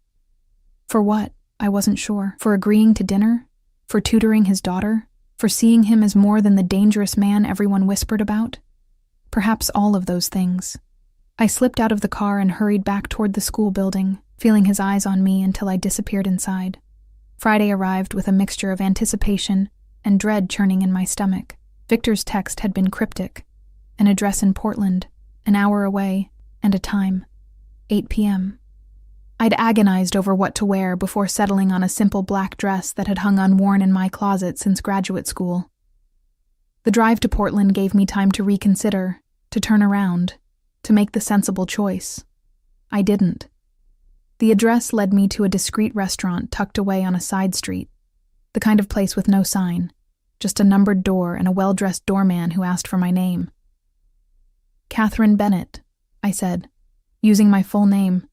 For what? I wasn't sure. For agreeing to dinner? For tutoring his daughter? For seeing him as more than the dangerous man everyone whispered about? Perhaps all of those things. I slipped out of the car and hurried back toward the school building, feeling his eyes on me until I disappeared inside. Friday arrived with a mixture of anticipation and dread churning in my stomach. Victor's text had been cryptic. An address in Portland, an hour away, and a time, 8 p.m. I'd agonized over what to wear before settling on a simple black dress that had hung unworn in my closet since graduate school. The drive to Portland gave me time to reconsider, to turn around, to make the sensible choice. I didn't. The address led me to a discreet restaurant tucked away on a side street, the kind of place with no sign, just a numbered door and a well-dressed doorman who asked for my name. Catherine Bennett, I said, using my full name,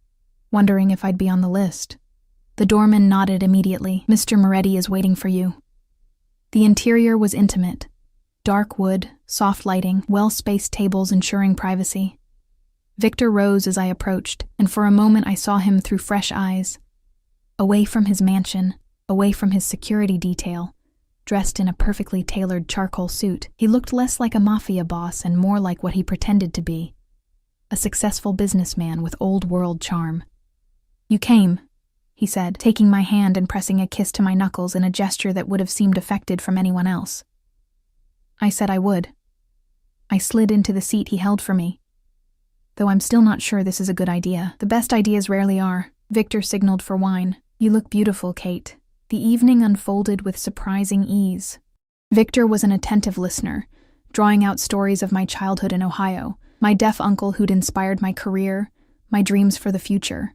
wondering if I'd be on the list. The doorman nodded immediately. Mr. Moretti is waiting for you. The interior was intimate. Dark wood, soft lighting, well-spaced tables ensuring privacy. Victor rose as I approached, and for a moment I saw him through fresh eyes. Away from his mansion, away from his security detail, dressed in a perfectly tailored charcoal suit, he looked less like a mafia boss and more like what he pretended to be. A successful businessman with old-world charm. You came, he said, taking my hand and pressing a kiss to my knuckles in a gesture that would have seemed affected from anyone else. I said I would. I slid into the seat he held for me. Though I'm still not sure this is a good idea. The best ideas rarely are. Victor signaled for wine. You look beautiful, Kate. The evening unfolded with surprising ease. Victor was an attentive listener, drawing out stories of my childhood in Ohio, my deaf uncle who'd inspired my career, my dreams for the future.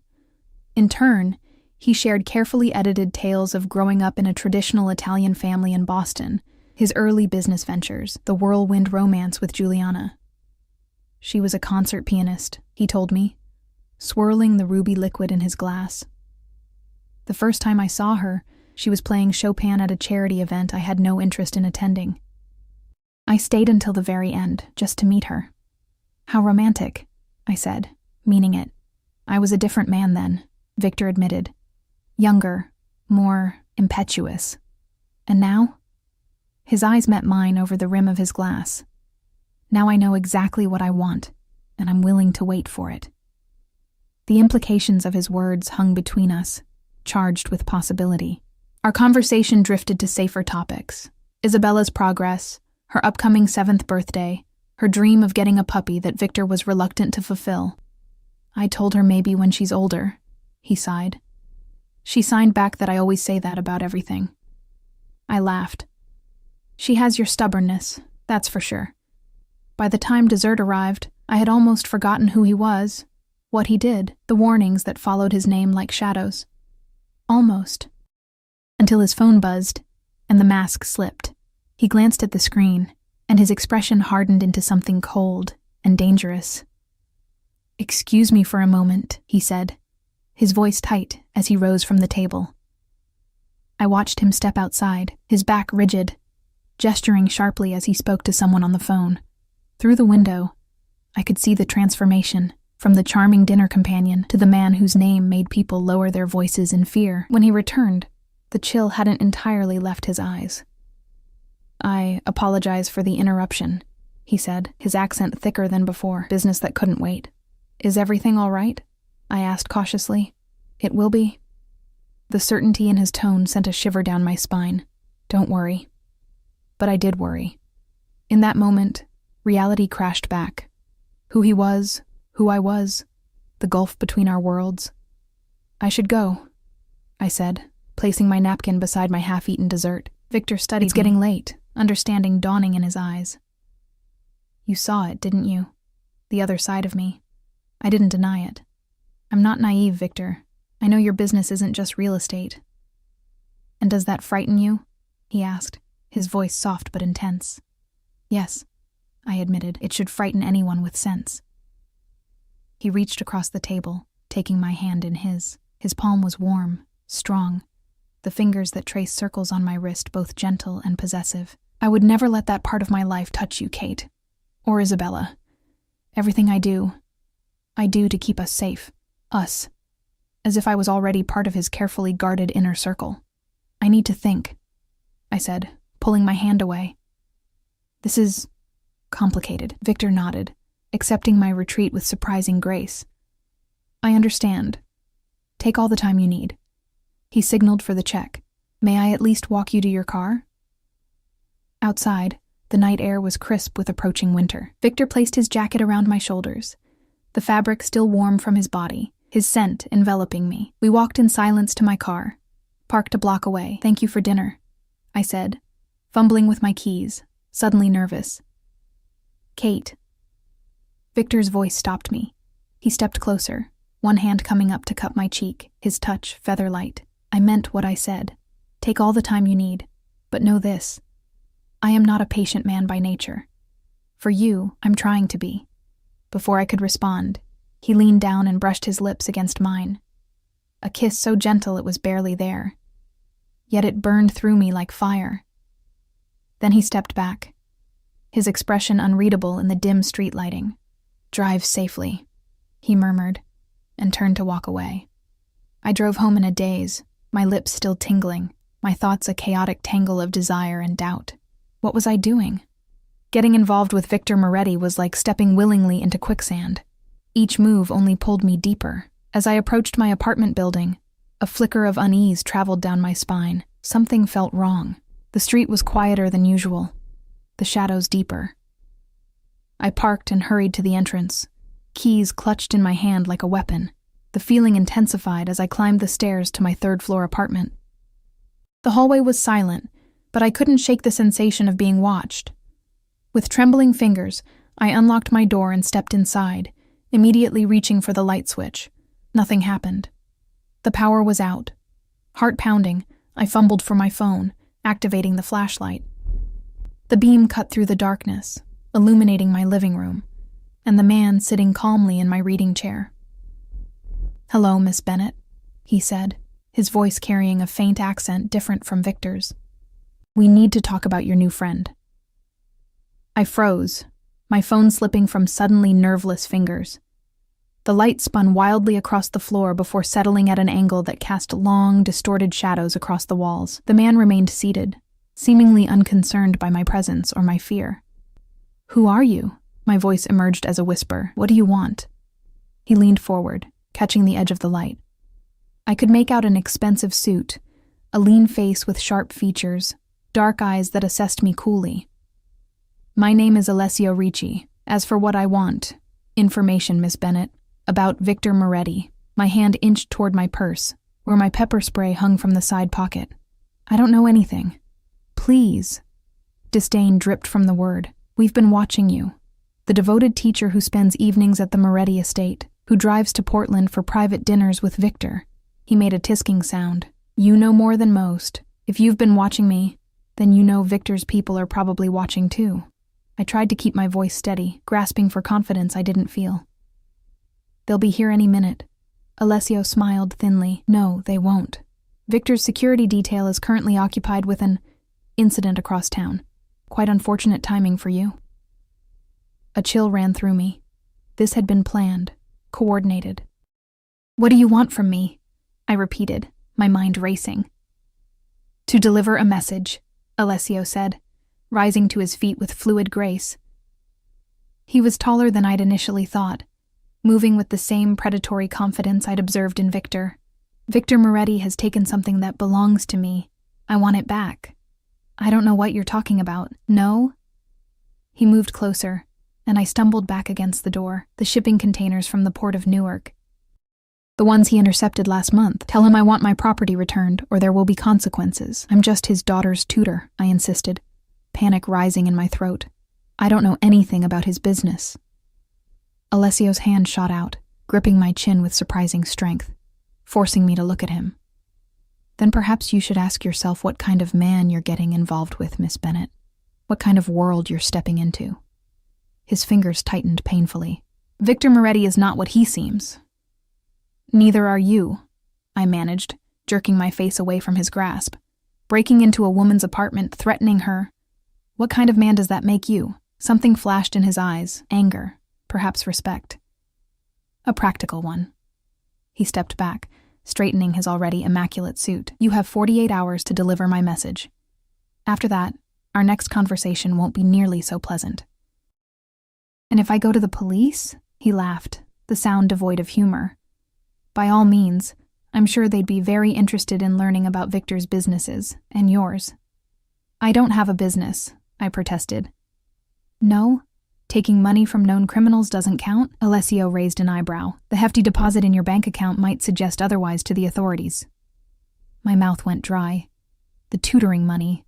In turn, he shared carefully edited tales of growing up in a traditional Italian family in Boston, his early business ventures, the whirlwind romance with Juliana. She was a concert pianist, he told me, swirling the ruby liquid in his glass. The first time I saw her, she was playing Chopin at a charity event I had no interest in attending. I stayed until the very end, just to meet her. How romantic, I said, meaning it. I was a different man then, Victor admitted. Younger, more impetuous. And now? His eyes met mine over the rim of his glass. Now I know exactly what I want, and I'm willing to wait for it. The implications of his words hung between us, charged with possibility. Our conversation drifted to safer topics. Isabella's progress, her upcoming 7th birthday, her dream of getting a puppy that Victor was reluctant to fulfill. I told her maybe when she's older, he sighed. She signed back that I always say that about everything. I laughed. She has your stubbornness, that's for sure. By the time dessert arrived, I had almost forgotten who he was, what he did, the warnings that followed his name like shadows. Almost. Until his phone buzzed, and the mask slipped. He glanced at the screen, and his expression hardened into something cold and dangerous. "Excuse me for a moment," he said, his voice tight as he rose from the table. I watched him step outside, his back rigid, gesturing sharply as he spoke to someone on the phone. Through the window, I could see the transformation, from the charming dinner companion to the man whose name made people lower their voices in fear. When he returned, the chill hadn't entirely left his eyes. "I apologize for the interruption," he said, his accent thicker than before. "Business that couldn't wait." "Is everything all right?" I asked cautiously. "It will be." The certainty in his tone sent a shiver down my spine. "Don't worry." But I did worry. In that moment, reality crashed back. Who he was, who I was, the gulf between our worlds. "I should go," I said, placing my napkin beside my half-eaten dessert. Victor studied. "It's getting late," understanding dawning in his eyes. "You saw it, didn't you? The other side of me. I didn't deny it. I'm not naive, Victor. I know your business isn't just real estate. And does that frighten you? He asked, his voice soft but intense. Yes, I admitted. It should frighten anyone with sense. He reached across the table, taking my hand in his. His palm was warm, strong, the fingers that traced circles on my wrist both gentle and possessive. I would never let that part of my life touch you, Kate. Or Isabella. Everything I do to keep us safe. Us. As if I was already part of his carefully guarded inner circle. I need to think, I said, pulling my hand away. This is complicated. Victor nodded, accepting my retreat with surprising grace. I understand. Take all the time you need. He signaled for the check. May I at least walk you to your car? Outside, the night air was crisp with approaching winter. Victor placed his jacket around my shoulders, the fabric still warm from his body, his scent enveloping me. We walked in silence to my car, parked a block away. Thank you for dinner, I said, fumbling with my keys, suddenly nervous. Kate. Victor's voice stopped me. He stepped closer, one hand coming up to cup my cheek, his touch feather-light. I meant what I said. Take all the time you need, but know this. I am not a patient man by nature. For you, I'm trying to be. Before I could respond, he leaned down and brushed his lips against mine. A kiss so gentle it was barely there. Yet it burned through me like fire. Then he stepped back, his expression unreadable in the dim street lighting. Drive safely, he murmured, and turned to walk away. I drove home in a daze, my lips still tingling, my thoughts a chaotic tangle of desire and doubt. What was I doing? Getting involved with Victor Moretti was like stepping willingly into quicksand. Each move only pulled me deeper. As I approached my apartment building, a flicker of unease traveled down my spine. Something felt wrong. The street was quieter than usual, the shadows deeper. I parked and hurried to the entrance, keys clutched in my hand like a weapon. The feeling intensified as I climbed the stairs to my third-floor apartment. The hallway was silent, but I couldn't shake the sensation of being watched. With trembling fingers, I unlocked my door and stepped inside, immediately reaching for the light switch. Nothing happened. The power was out. Heart pounding, I fumbled for my phone, activating the flashlight. The beam cut through the darkness, illuminating my living room, and the man sitting calmly in my reading chair. "Hello, Miss Bennett," he said, his voice carrying a faint accent different from Victor's. "We need to talk about your new friend." I froze, my phone slipping from suddenly nerveless fingers. The light spun wildly across the floor before settling at an angle that cast long, distorted shadows across the walls. The man remained seated, seemingly unconcerned by my presence or my fear. "Who are you?" My voice emerged as a whisper. "What do you want?" He leaned forward, catching the edge of the light. I could make out an expensive suit, a lean face with sharp features, dark eyes that assessed me coolly. "My name is Alessio Ricci. As for what I want, information, Miss Bennett, about Victor Moretti." My hand inched toward my purse, where my pepper spray hung from the side pocket. "I don't know anything." "Please." Disdain dripped from the word. "We've been watching you. The devoted teacher who spends evenings at the Moretti estate, who drives to Portland for private dinners with Victor." He made a tisking sound. "You know more than most. If you've been watching me, then you know Victor's people are probably watching too." I tried to keep my voice steady, grasping for confidence I didn't feel. "They'll be here any minute." Alessio smiled thinly. "No, they won't. Victor's security detail is currently occupied with an incident across town. Quite unfortunate timing for you." A chill ran through me. This had been planned, coordinated. "What do you want from me?" I repeated, my mind racing. "To deliver a message," Alessio said, rising to his feet with fluid grace. He was taller than I'd initially thought, moving with the same predatory confidence I'd observed in Victor. "Victor Moretti has taken something that belongs to me. I want it back." "I don't know what you're talking about." "No?" He moved closer, and I stumbled back against the door. "The shipping containers from the port of Newark. The ones he intercepted last month. Tell him I want my property returned, or there will be consequences." "I'm just his daughter's tutor," I insisted, panic rising in my throat. "I don't know anything about his business." Alessio's hand shot out, gripping my chin with surprising strength. forcing me to look at him. Then perhaps you should ask yourself what kind of man you're getting involved with, Miss Bennett. What kind of world you're stepping into. His fingers tightened painfully. Victor Moretti is not what he seems. Neither are you, I managed, jerking my face away from his grasp. Breaking into a woman's apartment, threatening her. What kind of man does that make you? Something flashed in his eyes, anger, perhaps respect. A practical one. He stepped back, straightening his already immaculate suit. You have 48 hours to deliver my message. After that, our next conversation won't be nearly so pleasant. And if I go to the police? He laughed, the sound devoid of humor. By all means, I'm sure they'd be very interested in learning about Victor's businesses, and yours. I don't have a business, I protested. No? Taking money from known criminals doesn't count? Alessio raised an eyebrow. The hefty deposit in your bank account might suggest otherwise to the authorities. My mouth went dry. The tutoring money.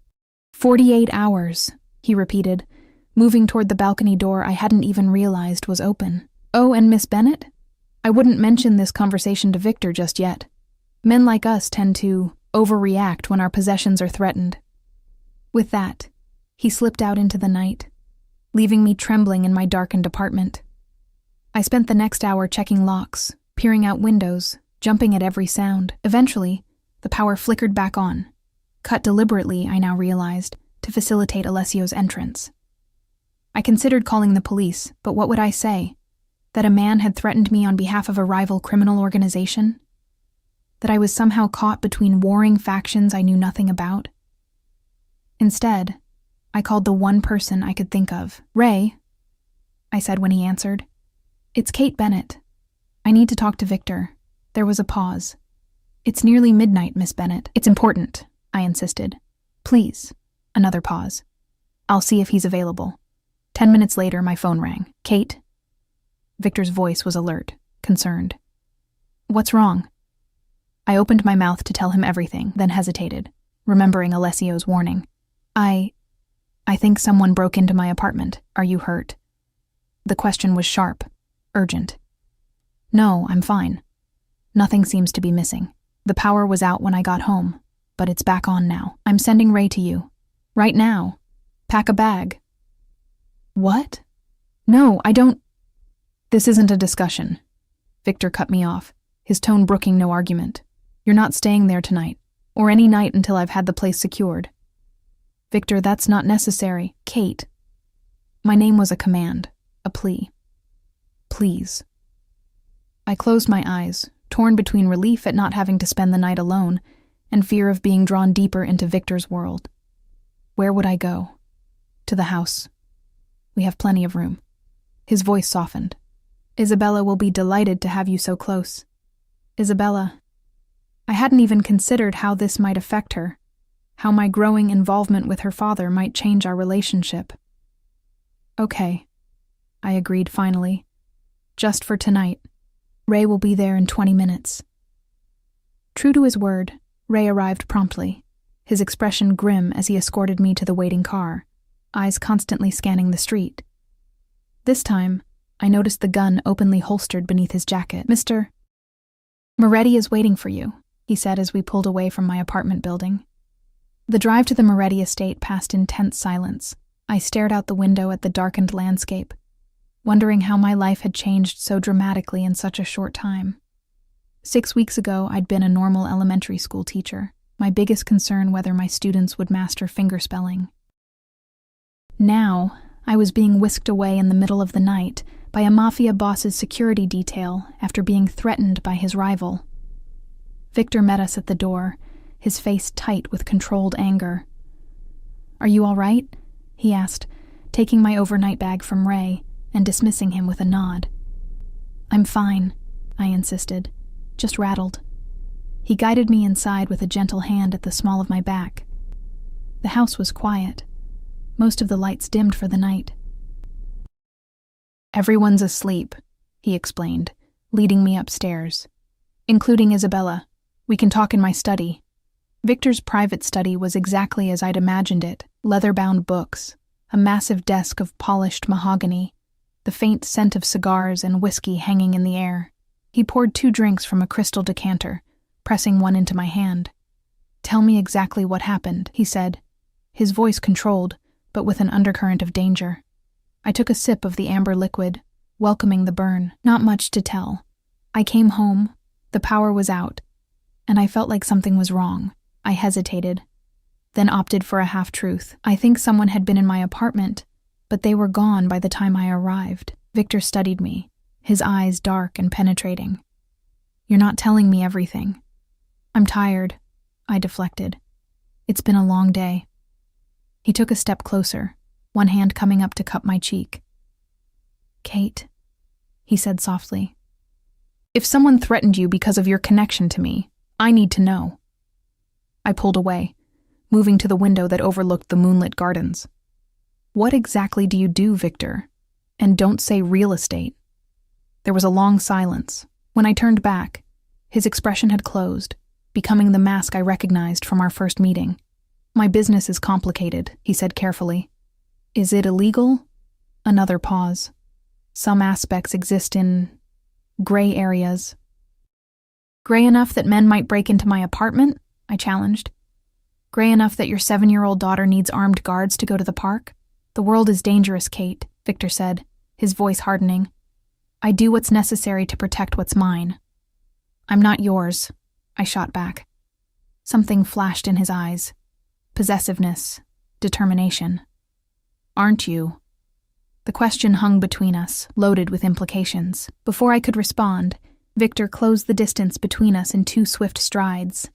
48 hours, he repeated, moving toward the balcony door I hadn't even realized was open. Oh, and Miss Bennett? I wouldn't mention this conversation to Victor just yet. Men like us tend to overreact when our possessions are threatened. With that, he slipped out into the night, leaving me trembling in my darkened apartment. I spent the next hour checking locks, peering out windows, jumping at every sound. Eventually, the power flickered back on, cut deliberately, I now realized, to facilitate Alessio's entrance. I considered calling the police, but what would I say? That a man had threatened me on behalf of a rival criminal organization? That I was somehow caught between warring factions I knew nothing about? Instead, I called the one person I could think of. Ray, I said when he answered. It's Kate Bennett. I need to talk to Victor. There was a pause. It's nearly midnight, Miss Bennett. It's important, I insisted. Please. Another pause. I'll see if he's available. 10 minutes later, my phone rang. Kate? Victor's voice was alert, concerned. What's wrong? I opened my mouth to tell him everything, then hesitated, remembering Alessio's warning. I think someone broke into my apartment. Are you hurt? The question was sharp, urgent. No, I'm fine. Nothing seems to be missing. The power was out when I got home, but it's back on now. I'm sending Ray to you. Right now. Pack a bag. What? No, I don't. This isn't a discussion. Victor cut me off, his tone brooking no argument. You're not staying there tonight, or any night until I've had the place secured. Victor, that's not necessary. Kate. My name was a command, a plea. Please. I closed my eyes, torn between relief at not having to spend the night alone and fear of being drawn deeper into Victor's world. Where would I go? To the house. We have plenty of room. His voice softened. Isabella will be delighted to have you so close. Isabella. I hadn't even considered how this might affect her, how my growing involvement with her father might change our relationship. Okay, I agreed finally. Just for tonight. Ray will be there in 20 minutes. True to his word, Ray arrived promptly, his expression grim as he escorted me to the waiting car, eyes constantly scanning the street. This time, I noticed the gun openly holstered beneath his jacket. Mr. Moretti is waiting for you, he said as we pulled away from my apartment building. The drive to the Moretti estate passed in tense silence. I stared out the window at the darkened landscape, wondering how my life had changed so dramatically in such a short time. 6 weeks ago, I'd been a normal elementary school teacher, my biggest concern whether my students would master fingerspelling. Now, I was being whisked away in the middle of the night by a Mafia boss's security detail after being threatened by his rival. Victor met us at the door, his face tight with controlled anger. Are you all right? He asked, taking my overnight bag from Ray and dismissing him with a nod. I'm fine, I insisted, just rattled. He guided me inside with a gentle hand at the small of my back. The house was quiet, most of the lights dimmed for the night. Everyone's asleep, he explained, leading me upstairs. Including Isabella. We can talk in my study. Victor's private study was exactly as I'd imagined it, leather-bound books, a massive desk of polished mahogany, the faint scent of cigars and whiskey hanging in the air. He poured 2 drinks from a crystal decanter, pressing one into my hand. "Tell me exactly what happened," he said, his voice controlled, but with an undercurrent of danger. I took a sip of the amber liquid, welcoming the burn. "Not much to tell. I came home, the power was out, and I felt like something was wrong." I hesitated, then opted for a half-truth. "I think someone had been in my apartment, but they were gone by the time I arrived." Victor studied me, his eyes dark and penetrating. "You're not telling me everything." "I'm tired," I deflected. "It's been a long day." He took a step closer, one hand coming up to cup my cheek. "Kate," he said softly, "if someone threatened you because of your connection to me, I need to know." I pulled away, moving to the window that overlooked the moonlit gardens. "What exactly do you do, Victor? And don't say real estate." There was a long silence. When I turned back, his expression had closed, becoming the mask I recognized from our first meeting. "My business is complicated," he said carefully. "Is it illegal?" Another pause. "Some aspects exist in gray areas." "Gray enough that men might break into my apartment?" I challenged. "Gray enough that your 7-year-old daughter needs armed guards to go to the park?" "The world is dangerous, Kate," Victor said, his voice hardening. "I do what's necessary to protect what's mine." "I'm not yours," I shot back. Something flashed in his eyes. Possessiveness, determination. "Aren't you?" The question hung between us, loaded with implications. Before I could respond, Victor closed the distance between us in 2 swift strides.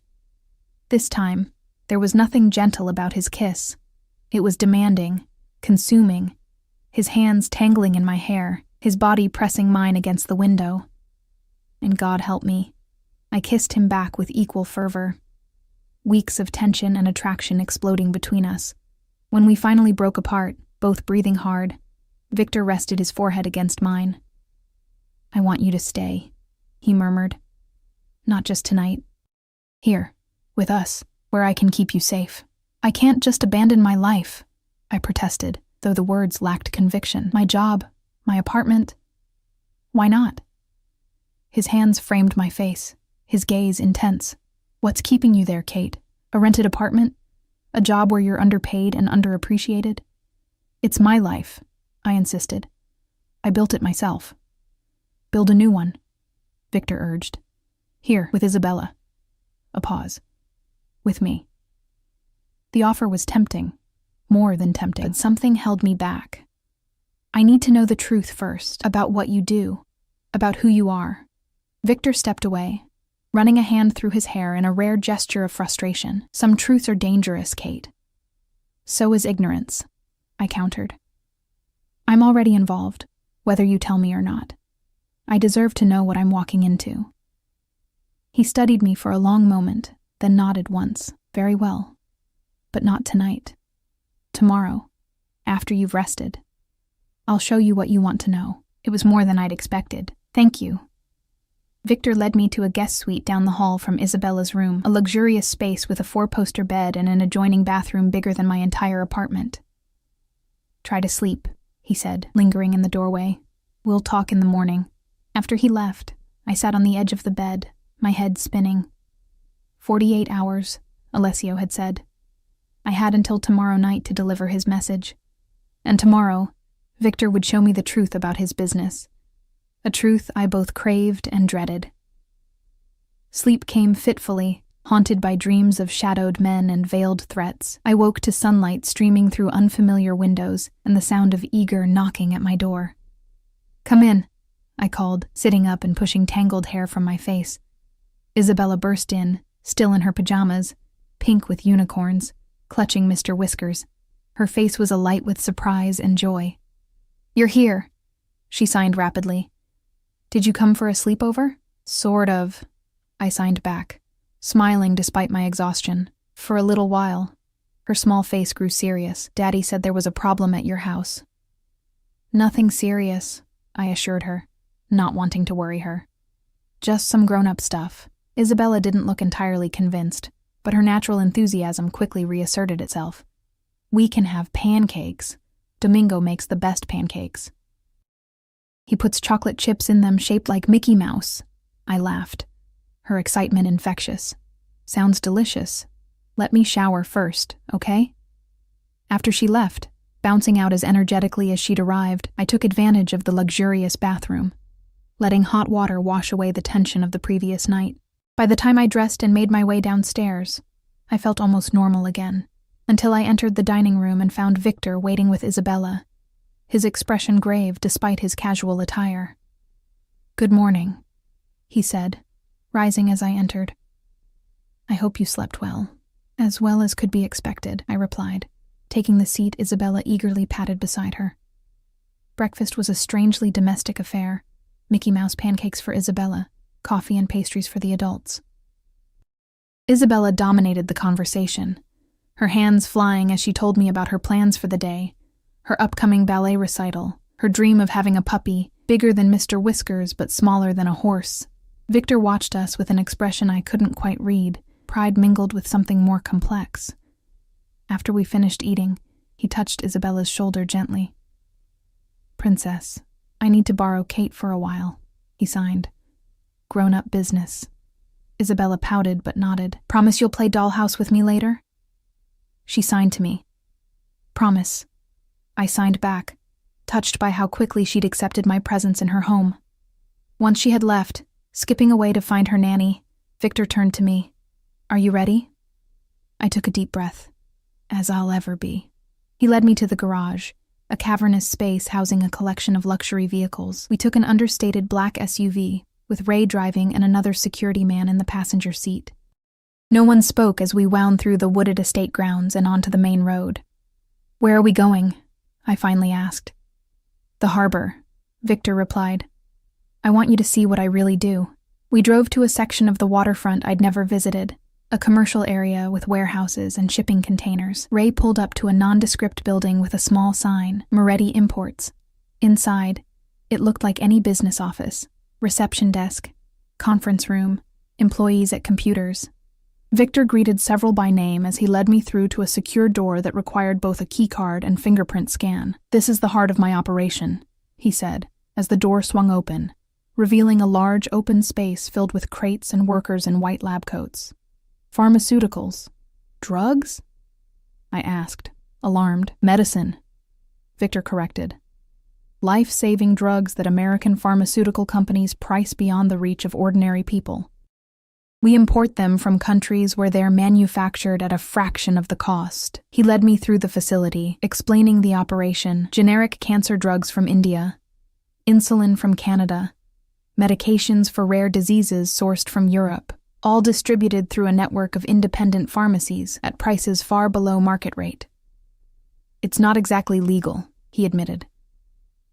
This time, there was nothing gentle about his kiss. It was demanding, consuming, his hands tangling in my hair, his body pressing mine against the window. And God help me, I kissed him back with equal fervor. Weeks of tension and attraction exploding between us. When we finally broke apart, both breathing hard, Victor rested his forehead against mine. "I want you to stay," he murmured. "Not just tonight. Here, with us, where I can keep you safe." "I can't just abandon my life," I protested, though the words lacked conviction. "My job, my apartment. Why not?" His hands framed my face, his gaze intense. "What's keeping you there, Kate? A rented apartment? A job where you're underpaid and underappreciated?" "It's my life," I insisted. "I built it myself." "Build a new one," Victor urged. "Here, with Isabella." A pause. "With me." The offer was tempting, more than tempting, but something held me back. "I need to know the truth first, about what you do, about who you are." Victor stepped away, running a hand through his hair in a rare gesture of frustration. "Some truths are dangerous, Kate." "So is ignorance," I countered. "I'm already involved, whether you tell me or not. I deserve to know what I'm walking into." He studied me for a long moment, then nodded once. "Very well. But not tonight. Tomorrow, after you've rested. I'll show you what you want to know." It was more than I'd expected. "Thank you." Victor led me to a guest suite down the hall from Isabella's room, a luxurious space with a 4-poster bed and an adjoining bathroom bigger than my entire apartment. "Try to sleep," he said, lingering in the doorway. "We'll talk in the morning." After he left, I sat on the edge of the bed, my head spinning. 48 hours, Alessio had said. I had until tomorrow night to deliver his message. And tomorrow, Victor would show me the truth about his business. A truth I both craved and dreaded. Sleep came fitfully, haunted by dreams of shadowed men and veiled threats. I woke to sunlight streaming through unfamiliar windows and the sound of eager knocking at my door. "Come in," I called, sitting up and pushing tangled hair from my face. Isabella burst in, still in her pajamas, pink with unicorns, clutching Mr. Whiskers. Her face was alight with surprise and joy. "You're here," she signed rapidly. "Did you come for a sleepover?" "Sort of," I signed back, smiling despite my exhaustion. "For a little while." Her small face grew serious. "Daddy said there was a problem at your house." "Nothing serious," I assured her, not wanting to worry her. "Just some grown-up stuff." Isabella didn't look entirely convinced, but her natural enthusiasm quickly reasserted itself. "We can have pancakes. Domingo makes the best pancakes. He puts chocolate chips in them shaped like Mickey Mouse." I laughed. her excitement infectious. Sounds delicious. Let me shower first, okay? After she left, bouncing out as energetically as she'd arrived, I took advantage of the luxurious bathroom, letting hot water wash away the tension of the previous night. By the time I dressed and made my way downstairs, I felt almost normal again, until I entered the dining room and found Victor waiting with Isabella, his expression grave despite his casual attire. "Good morning," he said, rising as I entered. "I hope you slept well." "As well as could be expected," I replied, taking the seat Isabella eagerly patted beside her. Breakfast was a strangely domestic affair: Mickey Mouse pancakes for Isabella, coffee and pastries for the adults. Isabella dominated the conversation, her hands flying as she told me about her plans for the day, her upcoming ballet recital, her dream of having a puppy, bigger than Mr. Whiskers but smaller than a horse. Victor watched us with an expression I couldn't quite read, pride mingled with something more complex. After we finished eating, he touched Isabella's shoulder gently. "Princess, I need to borrow Kate for a while," he signed. "Grown-up business." Isabella pouted but nodded. "Promise you'll play dollhouse with me later?" She signed to me. "Promise." I signed back, touched by how quickly she'd accepted my presence in her home. Once she had left, skipping away to find her nanny, Victor turned to me. "Are you ready?" I took a deep breath. "As I'll ever be." He led me to the garage, a cavernous space housing a collection of luxury vehicles. We took an understated black SUV, with Ray driving and another security man in the passenger seat. No one spoke as we wound through the wooded estate grounds and onto the main road. "Where are we going?" I finally asked. "The harbor," Victor replied. "I want you to see what I really do." We drove to a section of the waterfront I'd never visited, a commercial area with warehouses and shipping containers. Ray pulled up to a nondescript building with a small sign, Moretti Imports. Inside, it looked like any business office: reception desk, conference room, employees at computers. Victor greeted several by name as he led me through to a secure door that required both a keycard and fingerprint scan. "This is the heart of my operation," he said, as the door swung open, revealing a large open space filled with crates and workers in white lab coats. "Pharmaceuticals? Drugs?" I asked, alarmed. "Medicine," Victor corrected. "Life-saving drugs that American pharmaceutical companies price beyond the reach of ordinary people. We import them from countries where they're manufactured at a fraction of the cost." He led me through the facility, explaining the operation: generic cancer drugs from India, insulin from Canada, medications for rare diseases sourced from Europe, all distributed through a network of independent pharmacies at prices far below market rate. "It's not exactly legal," he admitted.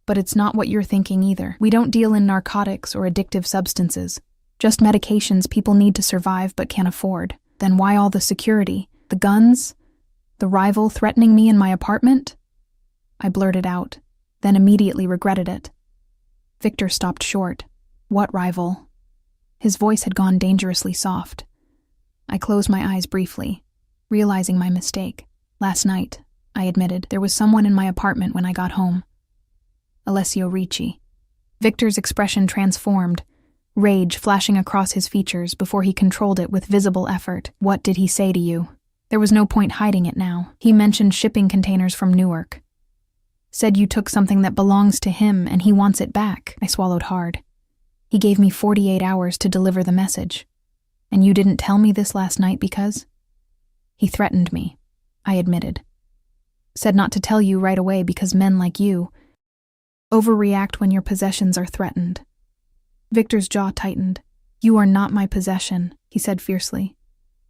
"But it's not what you're thinking either. We don't deal in narcotics or addictive substances, just medications people need to survive but can't afford." "Then why all the security? The guns? The rival threatening me in my apartment?" I blurted out, then immediately regretted it. Victor stopped short. "What rival?" His voice had gone dangerously soft. I closed my eyes briefly, realizing my mistake. "Last night," I admitted, "there was someone in my apartment when I got home." "Alessio Ricci." Victor's expression transformed, rage flashing across his features before he controlled it with visible effort. "What did he say to you?" There was no point hiding it now. "He mentioned shipping containers from Newark. Said you took something that belongs to him and he wants it back." I swallowed hard. "He gave me 48 hours to deliver the message. And you didn't tell me this last night because?" "He threatened me," I admitted. "Said not to tell you right away because men like you overreact when your possessions are threatened." Victor's jaw tightened. "You are not my possession," he said fiercely.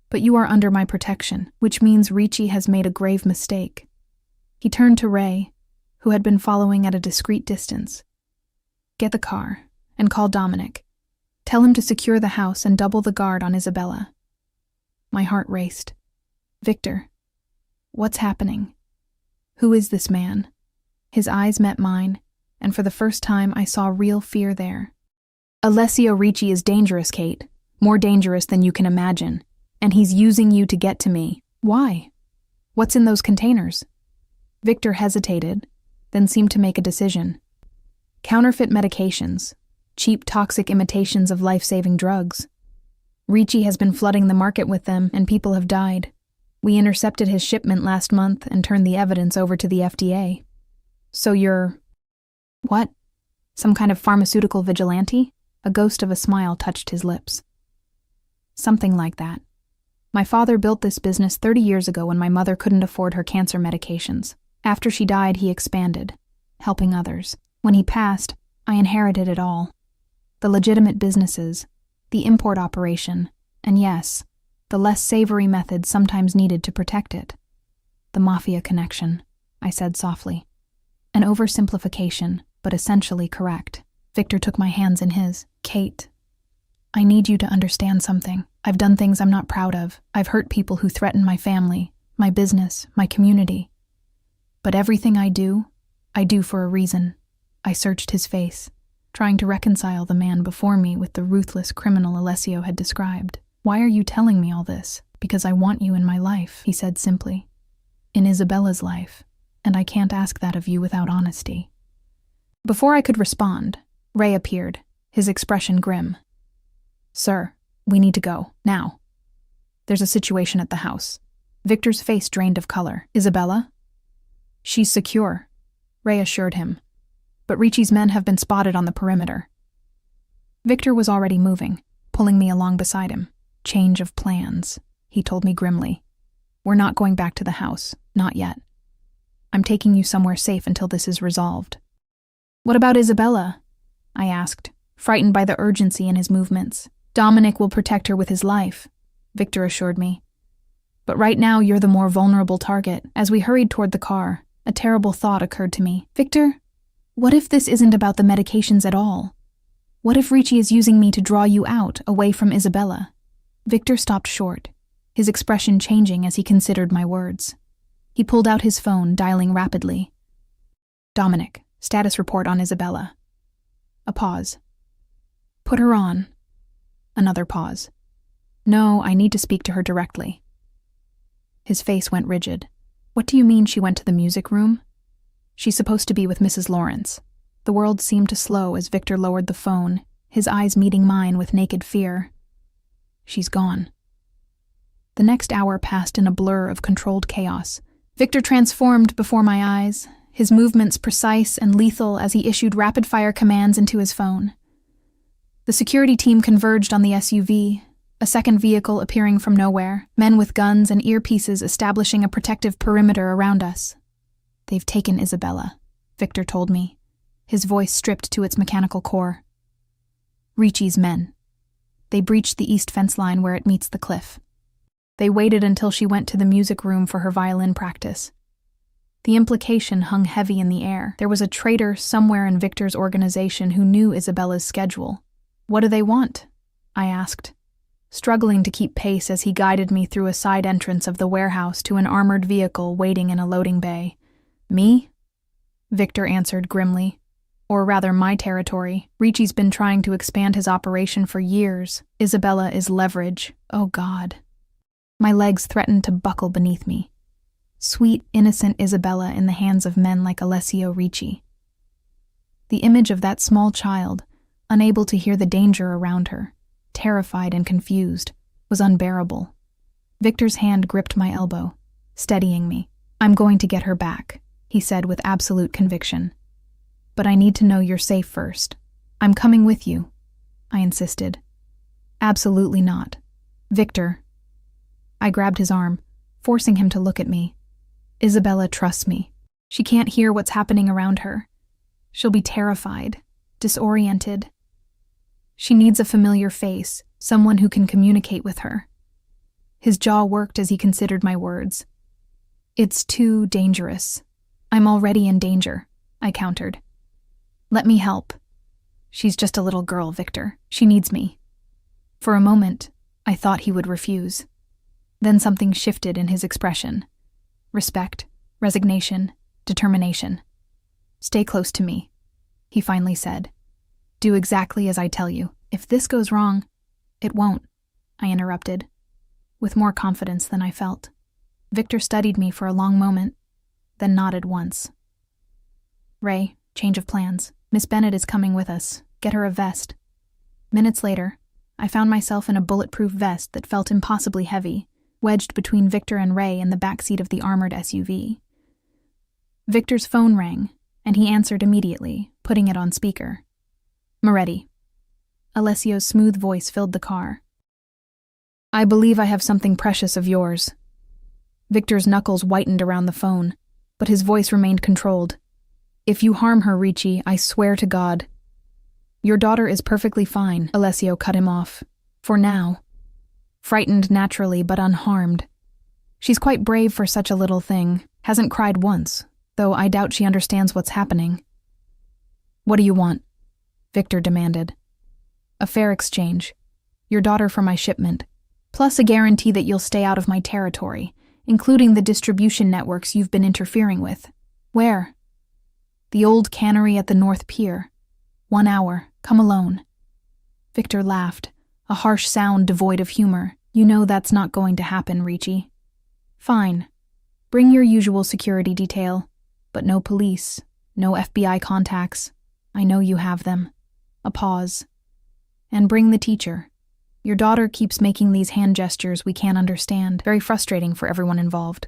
"But you are under my protection, which means Ricci has made a grave mistake." He turned to Ray, who had been following at a discreet distance. "Get the car and call Dominic. Tell him to secure the house and double the guard on Isabella." My heart raced. "Victor, what's happening? Who is this man?" His eyes met mine, and for the first time I saw real fear there. "Alessio Ricci is dangerous, Kate. More dangerous than you can imagine. And he's using you to get to me." "Why? What's in those containers?" Victor hesitated, then seemed to make a decision. "Counterfeit medications. Cheap, toxic imitations of life-saving drugs." Ricci has been flooding the market with them, and people have died. We intercepted his shipment last month and turned the evidence over to the FDA. So you're... What? Some kind of pharmaceutical vigilante? A ghost of a smile touched his lips. Something like that. My father built this business 30 years ago when my mother couldn't afford her cancer medications. After she died, he expanded, helping others. When he passed, I inherited it all. The legitimate businesses, the import operation, and yes, the less savory methods sometimes needed to protect it. The Mafia connection, I said softly. An oversimplification, but essentially correct. Victor took my hands in his. Kate, I need you to understand something. I've done things I'm not proud of. I've hurt people who threaten my family, my business, my community. But everything I do for a reason. I searched his face, trying to reconcile the man before me with the ruthless criminal Alessio had described. Why are you telling me all this? Because I want you in my life, he said simply. In Isabella's life, and I can't ask that of you without honesty. Before I could respond, Ray appeared, his expression grim. Sir, we need to go, now. There's a situation at the house. Victor's face drained of color. Isabella? She's secure, Ray assured him. But Ricci's men have been spotted on the perimeter. Victor was already moving, pulling me along beside him. Change of plans, he told me grimly. We're not going back to the house, not yet. I'm taking you somewhere safe until this is resolved. What about Isabella? I asked, frightened by the urgency in his movements. Dominic will protect her with his life, Victor assured me. But right now you're the more vulnerable target. As we hurried toward the car, a terrible thought occurred to me. Victor, what if this isn't about the medications at all? What if Ricci is using me to draw you out, away from Isabella? Victor stopped short, his expression changing as he considered my words. He pulled out his phone, dialing rapidly. Dominic, status report on Isabella. A pause. Put her on. Another pause. No, I need to speak to her directly. His face went rigid. What do you mean she went to the music room? She's supposed to be with Mrs. Lawrence. The world seemed to slow as Victor lowered the phone, his eyes meeting mine with naked fear. She's gone. The next hour passed in a blur of controlled chaos. Victor transformed before my eyes, his movements precise and lethal as he issued rapid-fire commands into his phone. The security team converged on the SUV, a second vehicle appearing from nowhere, men with guns and earpieces establishing a protective perimeter around us. They've taken Isabella, Victor told me, his voice stripped to its mechanical core. Ricci's men. They breached the east fence line where it meets the cliff. They waited until she went to the music room for her violin practice. The implication hung heavy in the air. There was a traitor somewhere in Victor's organization who knew Isabella's schedule. What do they want? I asked, struggling to keep pace as he guided me through a side entrance of the warehouse to an armored vehicle waiting in a loading bay. Me? Victor answered grimly. Or rather, my territory. Ricci's been trying to expand his operation for years. Isabella is leverage. Oh God. My legs threatened to buckle beneath me. Sweet, innocent Isabella in the hands of men like Alessio Ricci. The image of that small child, unable to hear the danger around her, terrified and confused, was unbearable. Victor's hand gripped my elbow, steadying me. I'm going to get her back, he said with absolute conviction. But I need to know you're safe first. I'm coming with you, I insisted. Absolutely not. Victor. I grabbed his arm, forcing him to look at me. Isabella trusts me. She can't hear what's happening around her. She'll be terrified, disoriented. She needs a familiar face, someone who can communicate with her. His jaw worked as he considered my words. It's too dangerous. I'm already in danger, I countered. Let me help. She's just a little girl, Victor. She needs me. For a moment, I thought he would refuse. Then something shifted in his expression. Respect, resignation, determination. Stay close to me, he finally said. Do exactly as I tell you. If this goes wrong, it won't, I interrupted, with more confidence than I felt. Victor studied me for a long moment, then nodded once. Ray, change of plans. Miss Bennett is coming with us. Get her a vest. Minutes later, I found myself in a bulletproof vest that felt impossibly heavy, wedged between Victor and Ray in the backseat of the armored SUV. Victor's phone rang, and he answered immediately, putting it on speaker. "Moretti." Alessio's smooth voice filled the car. "I believe I have something precious of yours." Victor's knuckles whitened around the phone, but his voice remained controlled. "If you harm her, Ricci, I swear to God." "Your daughter is perfectly fine," Alessio cut him off. "For now. Frightened naturally, but unharmed. She's quite brave for such a little thing, hasn't cried once, though I doubt she understands what's happening." "What do you want?" Victor demanded. "A fair exchange. Your daughter for my shipment, plus a guarantee that you'll stay out of my territory, including the distribution networks you've been interfering with." "Where?" "The old cannery at the North Pier. 1 hour. Come alone." Victor laughed, a harsh sound devoid of humor. "You know that's not going to happen, Ricci." "Fine. Bring your usual security detail, but no police, no FBI contacts. I know you have them." A pause. "And bring the teacher. Your daughter keeps making these hand gestures we can't understand. Very frustrating for everyone involved."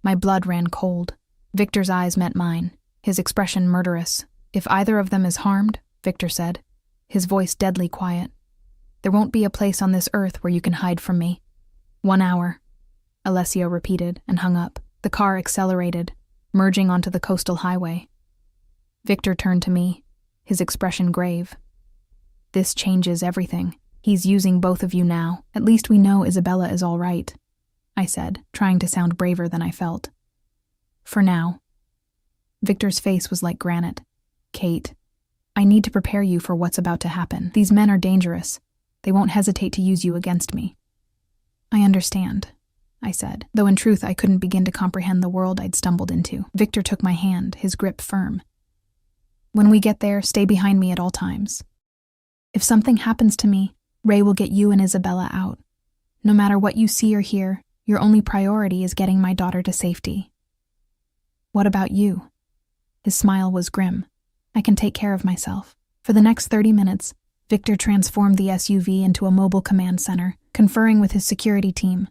My blood ran cold. Victor's eyes met mine, his expression murderous. "If either of them is harmed," Victor said, his voice deadly quiet, "there won't be a place on this earth where you can hide from me." 1 hour, Alessio repeated and hung up. The car accelerated, merging onto the coastal highway. Victor turned to me, his expression grave. "This changes everything. He's using both of you now. At least we know Isabella is all right," I said, trying to sound braver than I felt. "For now." Victor's face was like granite. "Kate, I need to prepare you for what's about to happen. These men are dangerous. They won't hesitate to use you against me." "I understand," I said, though in truth I couldn't begin to comprehend the world I'd stumbled into. Victor took my hand, his grip firm. "When we get there, stay behind me at all times. If something happens to me, Ray will get you and Isabella out. No matter what you see or hear, your only priority is getting my daughter to safety." "What about you?" His smile was grim. "I can take care of myself." For the next 30 minutes, Victor transformed the SUV into a mobile command center, conferring with his security team,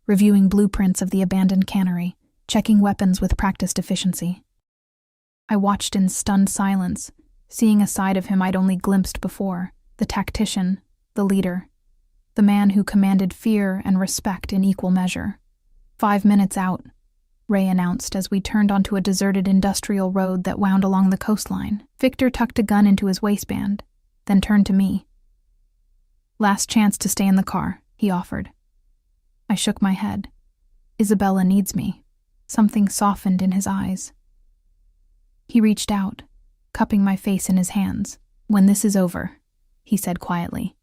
reviewing blueprints of the abandoned cannery, checking weapons with practiced efficiency. I watched in stunned silence, seeing a side of him I'd only glimpsed before, the tactician, the leader, the man who commanded fear and respect in equal measure. 5 minutes out, Ray announced as we turned onto a deserted industrial road that wound along the coastline. Victor tucked a gun into his waistband, then turned to me. "Last chance to stay in the car," he offered. I shook my head. "Isabella needs me." Something softened in his eyes. He reached out, cupping my face in his hands. "When this is over," he said quietly,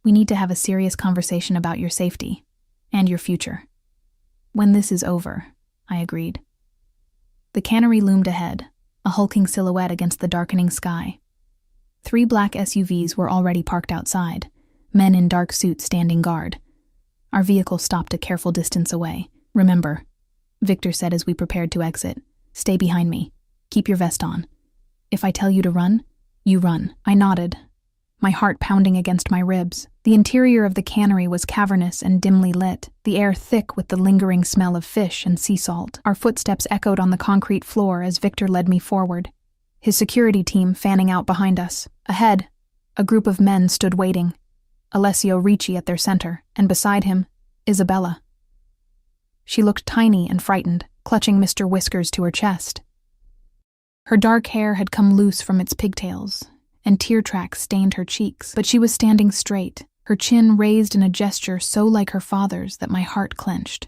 "we need to have a serious conversation about your safety and your future." "When this is over," I agreed. The cannery loomed ahead, a hulking silhouette against the darkening sky. 3 black SUVs were already parked outside, men in dark suits standing guard. Our vehicle stopped a careful distance away. "Remember," Victor said as we prepared to exit, "stay behind me. Keep your vest on. If I tell you to run, you run." I nodded, my heart pounding against my ribs. The interior of the cannery was cavernous and dimly lit, the air thick with the lingering smell of fish and sea salt. Our footsteps echoed on the concrete floor as Victor led me forward, his security team fanning out behind us. Ahead, a group of men stood waiting, Alessio Ricci at their center, and beside him, Isabella. She looked tiny and frightened, clutching Mr. Whiskers to her chest. Her dark hair had come loose from its pigtails, and tear tracks stained her cheeks, but she was standing straight, her chin raised in a gesture so like her father's that my heart clenched.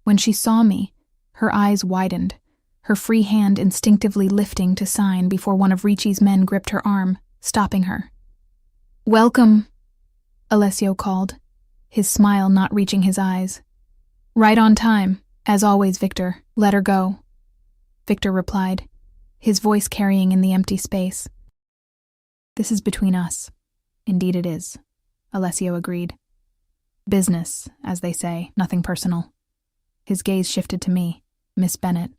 When she saw me, her eyes widened, her free hand instinctively lifting to sign before one of Ricci's men gripped her arm, stopping her. "Welcome," Alessio called, his smile not reaching his eyes. "Right on time, as always, Victor. Let her go," Victor replied, his voice carrying in the empty space. "This is between us." "Indeed it is," Alessio agreed. "Business, as they say, nothing personal." His gaze shifted to me. "Miss Bennett,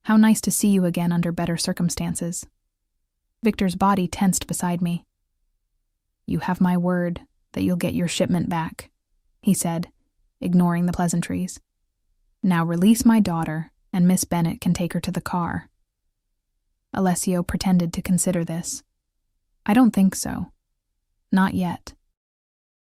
how nice to see you again under better circumstances." Victor's body tensed beside me. "You have my word," that you'll get your shipment back," he said, ignoring the pleasantries. "Now release my daughter, and Miss Bennett can take her to the car." Alessio pretended to consider this. "I don't think so. Not yet."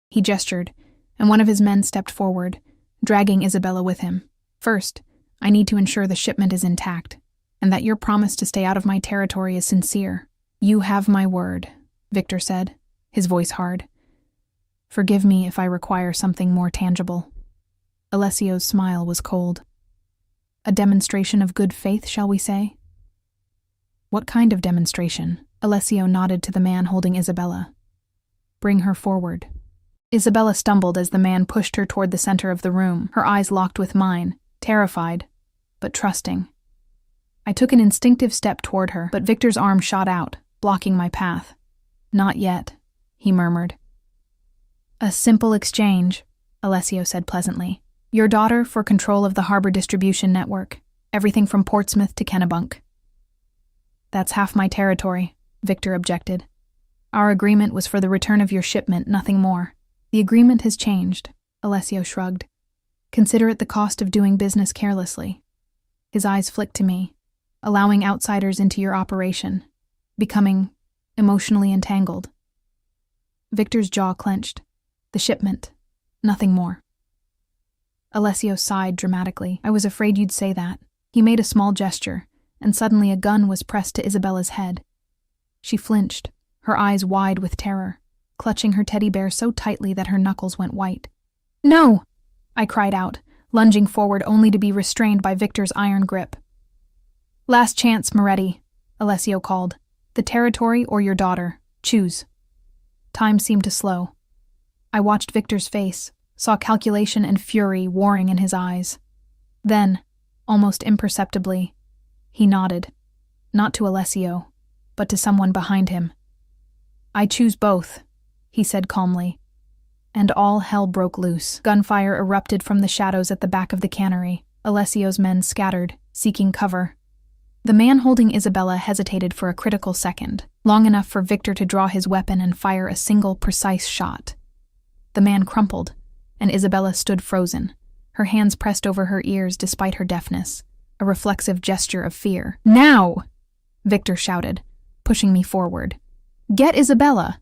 He gestured, and one of his men stepped forward, dragging Isabella with him. "First, I need to ensure the shipment is intact, and that your promise to stay out of my territory is sincere." "You have my word," Victor said, his voice hard. "Forgive me if I require something more tangible." Alessio's smile was cold. "A demonstration of good faith, shall we say?" "What kind of demonstration?" Alessio nodded to the man holding Isabella. "Bring her forward." Isabella stumbled as the man pushed her toward the center of the room, her eyes locked with mine, terrified, but trusting. I took an instinctive step toward her, but Victor's arm shot out, blocking my path. "Not yet," he murmured. "A simple exchange," Alessio said pleasantly. "Your daughter for control of the harbor distribution network, everything from Portsmouth to Kennebunk." "That's half my territory," Victor objected. "Our agreement was for the return of your shipment, nothing more." "The agreement has changed," Alessio shrugged. "Consider it the cost of doing business carelessly." His eyes flicked to me, allowing outsiders into your operation, becoming emotionally entangled. Victor's jaw clenched. "The shipment, nothing more." Alessio sighed dramatically. "I was afraid you'd say that." He made a small gesture, and suddenly a gun was pressed to Isabella's head. She flinched, her eyes wide with terror, clutching her teddy bear so tightly that her knuckles went white. "No!" I cried out, lunging forward only to be restrained by Victor's iron grip. "Last chance, Moretti," Alessio called. "The territory or your daughter. Choose." Time seemed to slow. I watched Victor's face, saw calculation and fury warring in his eyes. Then, almost imperceptibly, he nodded, not to Alessio, but to someone behind him. "I choose both," he said calmly. And all hell broke loose. Gunfire erupted from the shadows at the back of the cannery. Alessio's men scattered, seeking cover. The man holding Isabella hesitated for a critical second, long enough for Victor to draw his weapon and fire a single, precise shot. The man crumpled, and Isabella stood frozen, her hands pressed over her ears despite her deafness, a reflexive gesture of fear. "Now!" Victor shouted, pushing me forward. "Get Isabella!"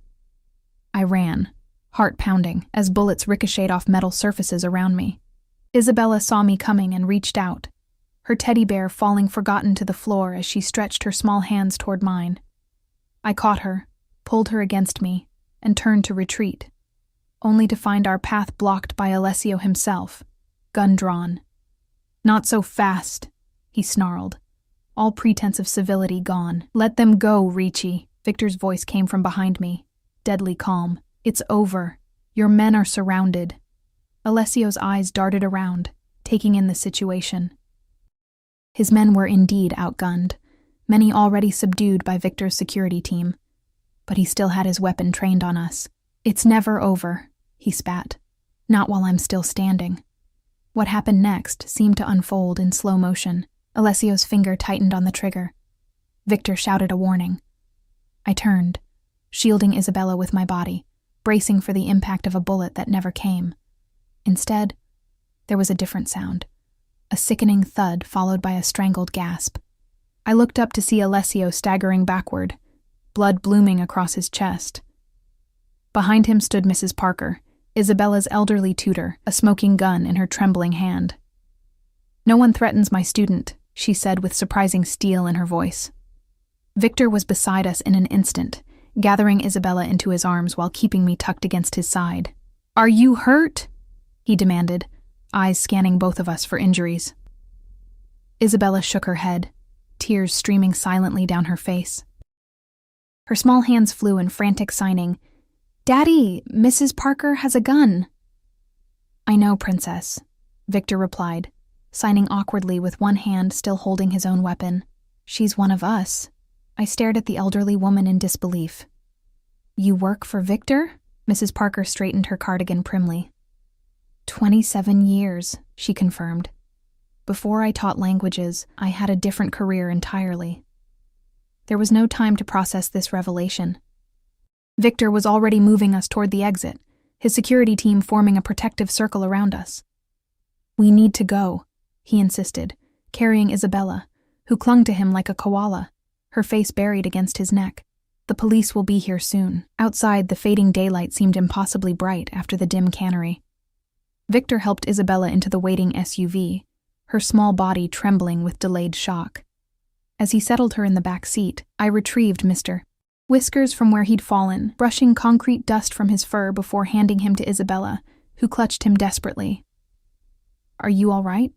I ran, heart pounding, as bullets ricocheted off metal surfaces around me. Isabella saw me coming and reached out, her teddy bear falling forgotten to the floor as she stretched her small hands toward mine. I caught her, pulled her against me, and turned to retreat, only to find our path blocked by Alessio himself, gun drawn. "Not so fast," he snarled, all pretense of civility gone. "Let them go, Ricci." Victor's voice came from behind me, deadly calm. "It's over. Your men are surrounded." Alessio's eyes darted around, taking in the situation. His men were indeed outgunned, many already subdued by Victor's security team. But he still had his weapon trained on us. "It's never over," he spat. "Not while I'm still standing." What happened next seemed to unfold in slow motion. Alessio's finger tightened on the trigger. Victor shouted a warning. I turned, shielding Isabella with my body, bracing for the impact of a bullet that never came. Instead, there was a different sound, a sickening thud followed by a strangled gasp. I looked up to see Alessio staggering backward, blood blooming across his chest. Behind him stood Mrs. Parker, Isabella's elderly tutor, a smoking gun in her trembling hand. "No one threatens my student," she said with surprising steel in her voice. Victor was beside us in an instant, gathering Isabella into his arms while keeping me tucked against his side. "Are you hurt?" he demanded, eyes scanning both of us for injuries. Isabella shook her head, tears streaming silently down her face. Her small hands flew in frantic signing. "Daddy, Mrs. Parker has a gun." "I know, Princess," Victor replied, signing awkwardly with one hand still holding his own weapon. "She's one of us." I stared at the elderly woman in disbelief. "You work for Victor?" Mrs. Parker straightened her cardigan primly. 27 years, she confirmed. "Before I taught languages, I had a different career entirely." There was no time to process this revelation. Victor was already moving us toward the exit, his security team forming a protective circle around us. "We need to go," he insisted, carrying Isabella, who clung to him like a koala, her face buried against his neck. "The police will be here soon." Outside, the fading daylight seemed impossibly bright after the dim cannery. Victor helped Isabella into the waiting SUV, her small body trembling with delayed shock. As he settled her in the back seat, I retrieved Mr. Whiskers from where he'd fallen, brushing concrete dust from his fur before handing him to Isabella, who clutched him desperately. "Are you all right?"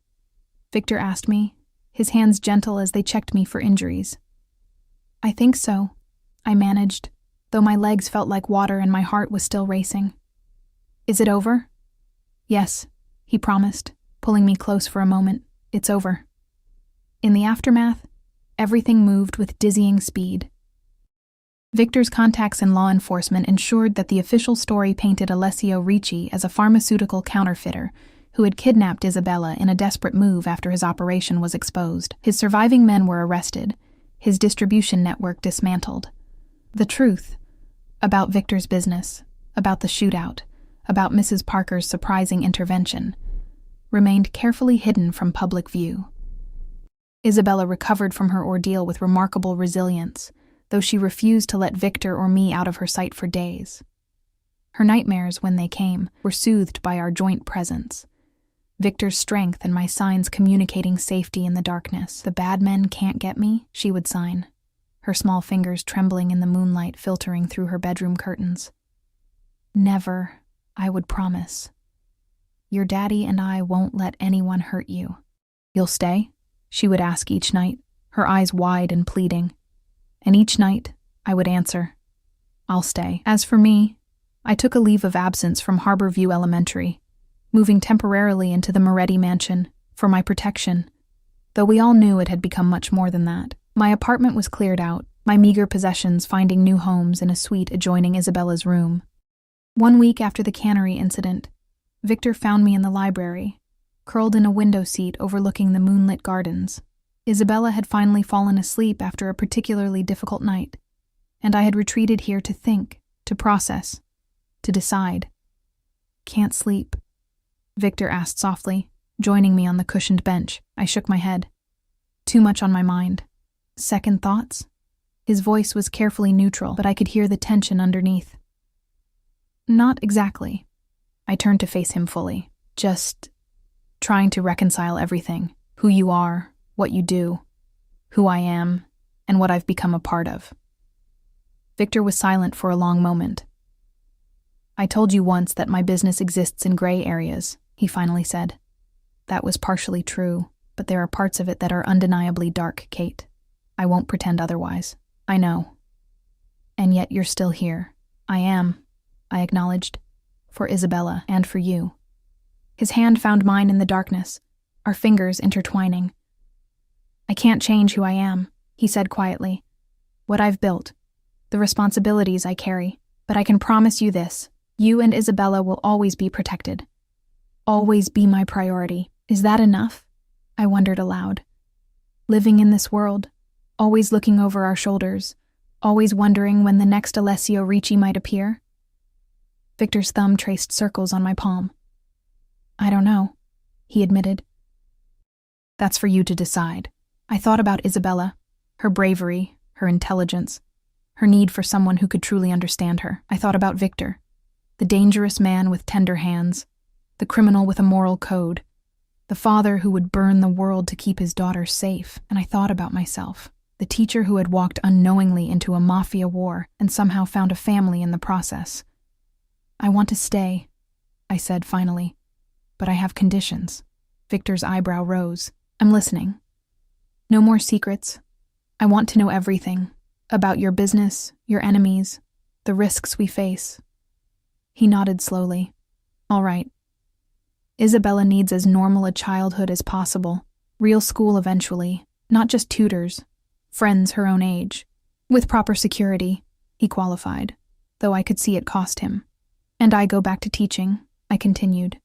Victor asked me, his hands gentle as they checked me for injuries. "I think so," I managed, though my legs felt like water and my heart was still racing. "Is it over?" "Yes," he promised, pulling me close for a moment. "It's over." In the aftermath, everything moved with dizzying speed. Victor's contacts in law enforcement ensured that the official story painted Alessio Ricci as a pharmaceutical counterfeiter who had kidnapped Isabella in a desperate move after his operation was exposed. His surviving men were arrested, his distribution network dismantled. The truth about Victor's business, about the shootout, about Mrs. Parker's surprising intervention, remained carefully hidden from public view. Isabella recovered from her ordeal with remarkable resilience, though she refused to let Victor or me out of her sight for days. Her nightmares, when they came, were soothed by our joint presence. Victor's strength and my signs communicating safety in the darkness. "The bad men can't get me," she would sign, her small fingers trembling in the moonlight filtering through her bedroom curtains. "Never," I would promise. "Your daddy and I won't let anyone hurt you." "You'll stay?" she would ask each night, her eyes wide and pleading. And each night, I would answer, "I'll stay." As for me, I took a leave of absence from Harborview Elementary, moving temporarily into the Moretti mansion for my protection, though we all knew it had become much more than that. My apartment was cleared out, my meager possessions finding new homes in a suite adjoining Isabella's room. 1 week after the cannery incident, Victor found me in the library, curled in a window seat overlooking the moonlit gardens. Isabella had finally fallen asleep after a particularly difficult night, and I had retreated here to think, to process, to decide. "Can't sleep?" Victor asked softly, joining me on the cushioned bench. I shook my head. "Too much on my mind." "Second thoughts?" His voice was carefully neutral, but I could hear the tension underneath. "Not exactly." I turned to face him fully. "Just trying to reconcile everything. Who you are, what you do, who I am, and what I've become a part of." Victor was silent for a long moment. "I told you once that my business exists in gray areas," he finally said. "That was partially true, but there are parts of it that are undeniably dark, Kate. I won't pretend otherwise. I know. And yet you're still here." "I am," I acknowledged, "for Isabella and for you." His hand found mine in the darkness, our fingers intertwining. "I can't change who I am," he said quietly. "What I've built, the responsibilities I carry, but I can promise you this. You and Isabella will always be protected. Always be my priority." "Is that enough?" I wondered aloud. Living in this world, always looking over our shoulders, always wondering when the next Alessio Ricci might appear? Victor's thumb traced circles on my palm. "I don't know," he admitted. "That's for you to decide." I thought about Isabella, her bravery, her intelligence, her need for someone who could truly understand her. I thought about Victor, the dangerous man with tender hands, the criminal with a moral code, the father who would burn the world to keep his daughter safe. And I thought about myself, the teacher who had walked unknowingly into a mafia war and somehow found a family in the process. "I want to stay," I said finally, "but I have conditions." Victor's eyebrow rose. "I'm listening." "No more secrets. I want to know everything, about your business, your enemies, the risks we face." He nodded slowly. "All right. Isabella needs as normal a childhood as possible, real school eventually, not just tutors, friends her own age, with proper security," he qualified, though I could see it cost him. "And I go back to teaching," I continued.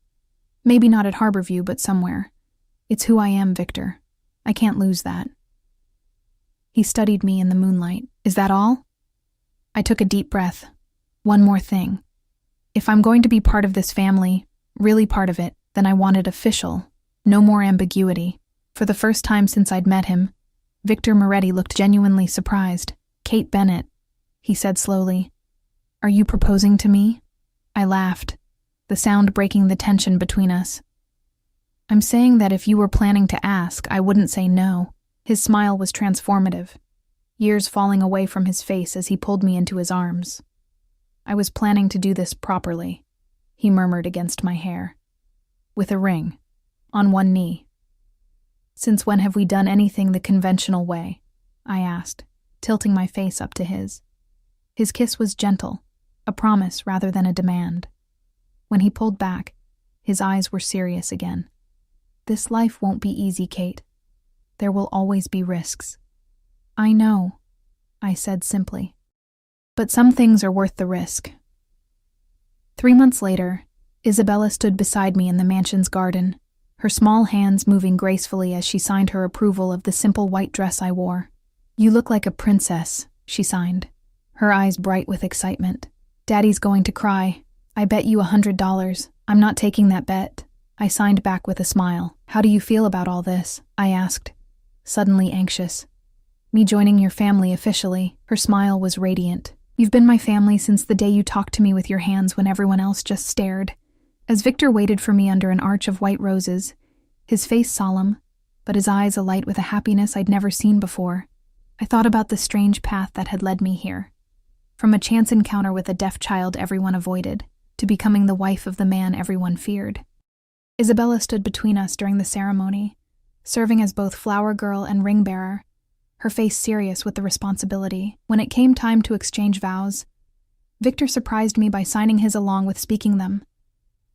"Maybe not at Harborview, but somewhere. It's who I am, Victor. I can't lose that." He studied me in the moonlight. "Is that all?" I took a deep breath. "One more thing. If I'm going to be part of this family, really part of it, then I want it official. No more ambiguity. For the first time since I'd met him, Victor Moretti looked genuinely surprised. "Kate Bennett," he said slowly. "Are you proposing to me?" I laughed, the sound breaking the tension between us. "I'm saying that if you were planning to ask, I wouldn't say no." His smile was transformative, years falling away from his face as he pulled me into his arms. "I was planning to do this properly," he murmured against my hair. "With a ring, on one knee." "Since when have we done anything the conventional way?" I asked, tilting my face up to his. His kiss was gentle, a promise rather than a demand. When he pulled back, his eyes were serious again. "This life won't be easy, Kate. There will always be risks." "I know," I said simply. "But some things are worth the risk." 3 months later, Isabella stood beside me in the mansion's garden, her small hands moving gracefully as she signed her approval of the simple white dress I wore. "You look like a princess," she signed, her eyes bright with excitement. "Daddy's going to cry. I bet you $100. I'm not taking that bet." I signed back with a smile. "How do you feel about all this?" I asked, suddenly anxious. "Me joining your family officially." Her smile was radiant. "You've been my family since the day you talked to me with your hands when everyone else just stared." As Victor waited for me under an arch of white roses, his face solemn, but his eyes alight with a happiness I'd never seen before, I thought about the strange path that had led me here. From a chance encounter with a deaf child everyone avoided, to becoming the wife of the man everyone feared. Isabella stood between us during the ceremony, serving as both flower girl and ring bearer, her face serious with the responsibility. When it came time to exchange vows, Victor surprised me by signing his along with speaking them,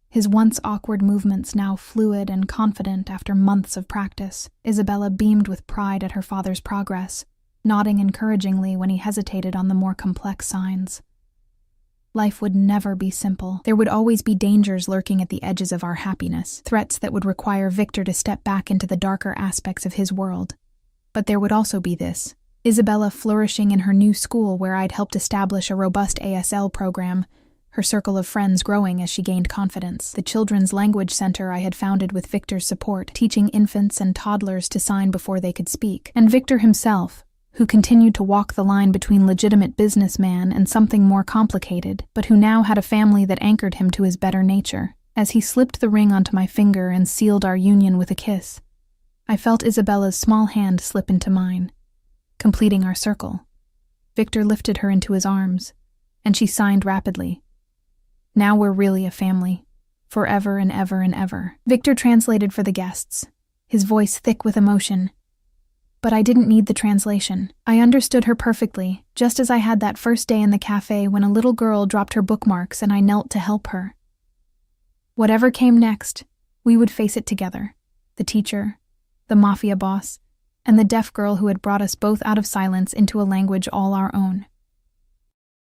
his once awkward movements now fluid and confident after months of practice. Isabella beamed with pride at her father's progress, nodding encouragingly when he hesitated on the more complex signs. Life would never be simple. There would always be dangers lurking at the edges of our happiness, threats that would require Victor to step back into the darker aspects of his world. But there would also be this: Isabella flourishing in her new school where I'd helped establish a robust ASL program, her circle of friends growing as she gained confidence, the Children's Language Center I had founded with Victor's support, teaching infants and toddlers to sign before they could speak, and Victor himself, who continued to walk the line between legitimate businessman and something more complicated, but who now had a family that anchored him to his better nature. As he slipped the ring onto my finger and sealed our union with a kiss, I felt Isabella's small hand slip into mine, completing our circle. Victor lifted her into his arms, and she signed rapidly. "Now we're really a family, forever and ever and ever." Victor translated for the guests, his voice thick with emotion. But I didn't need the translation. I understood her perfectly, just as I had that first day in the cafe when a little girl dropped her bookmarks and I knelt to help her. Whatever came next, we would face it together. The teacher, the Mafia boss, and the deaf girl who had brought us both out of silence into a language all our own.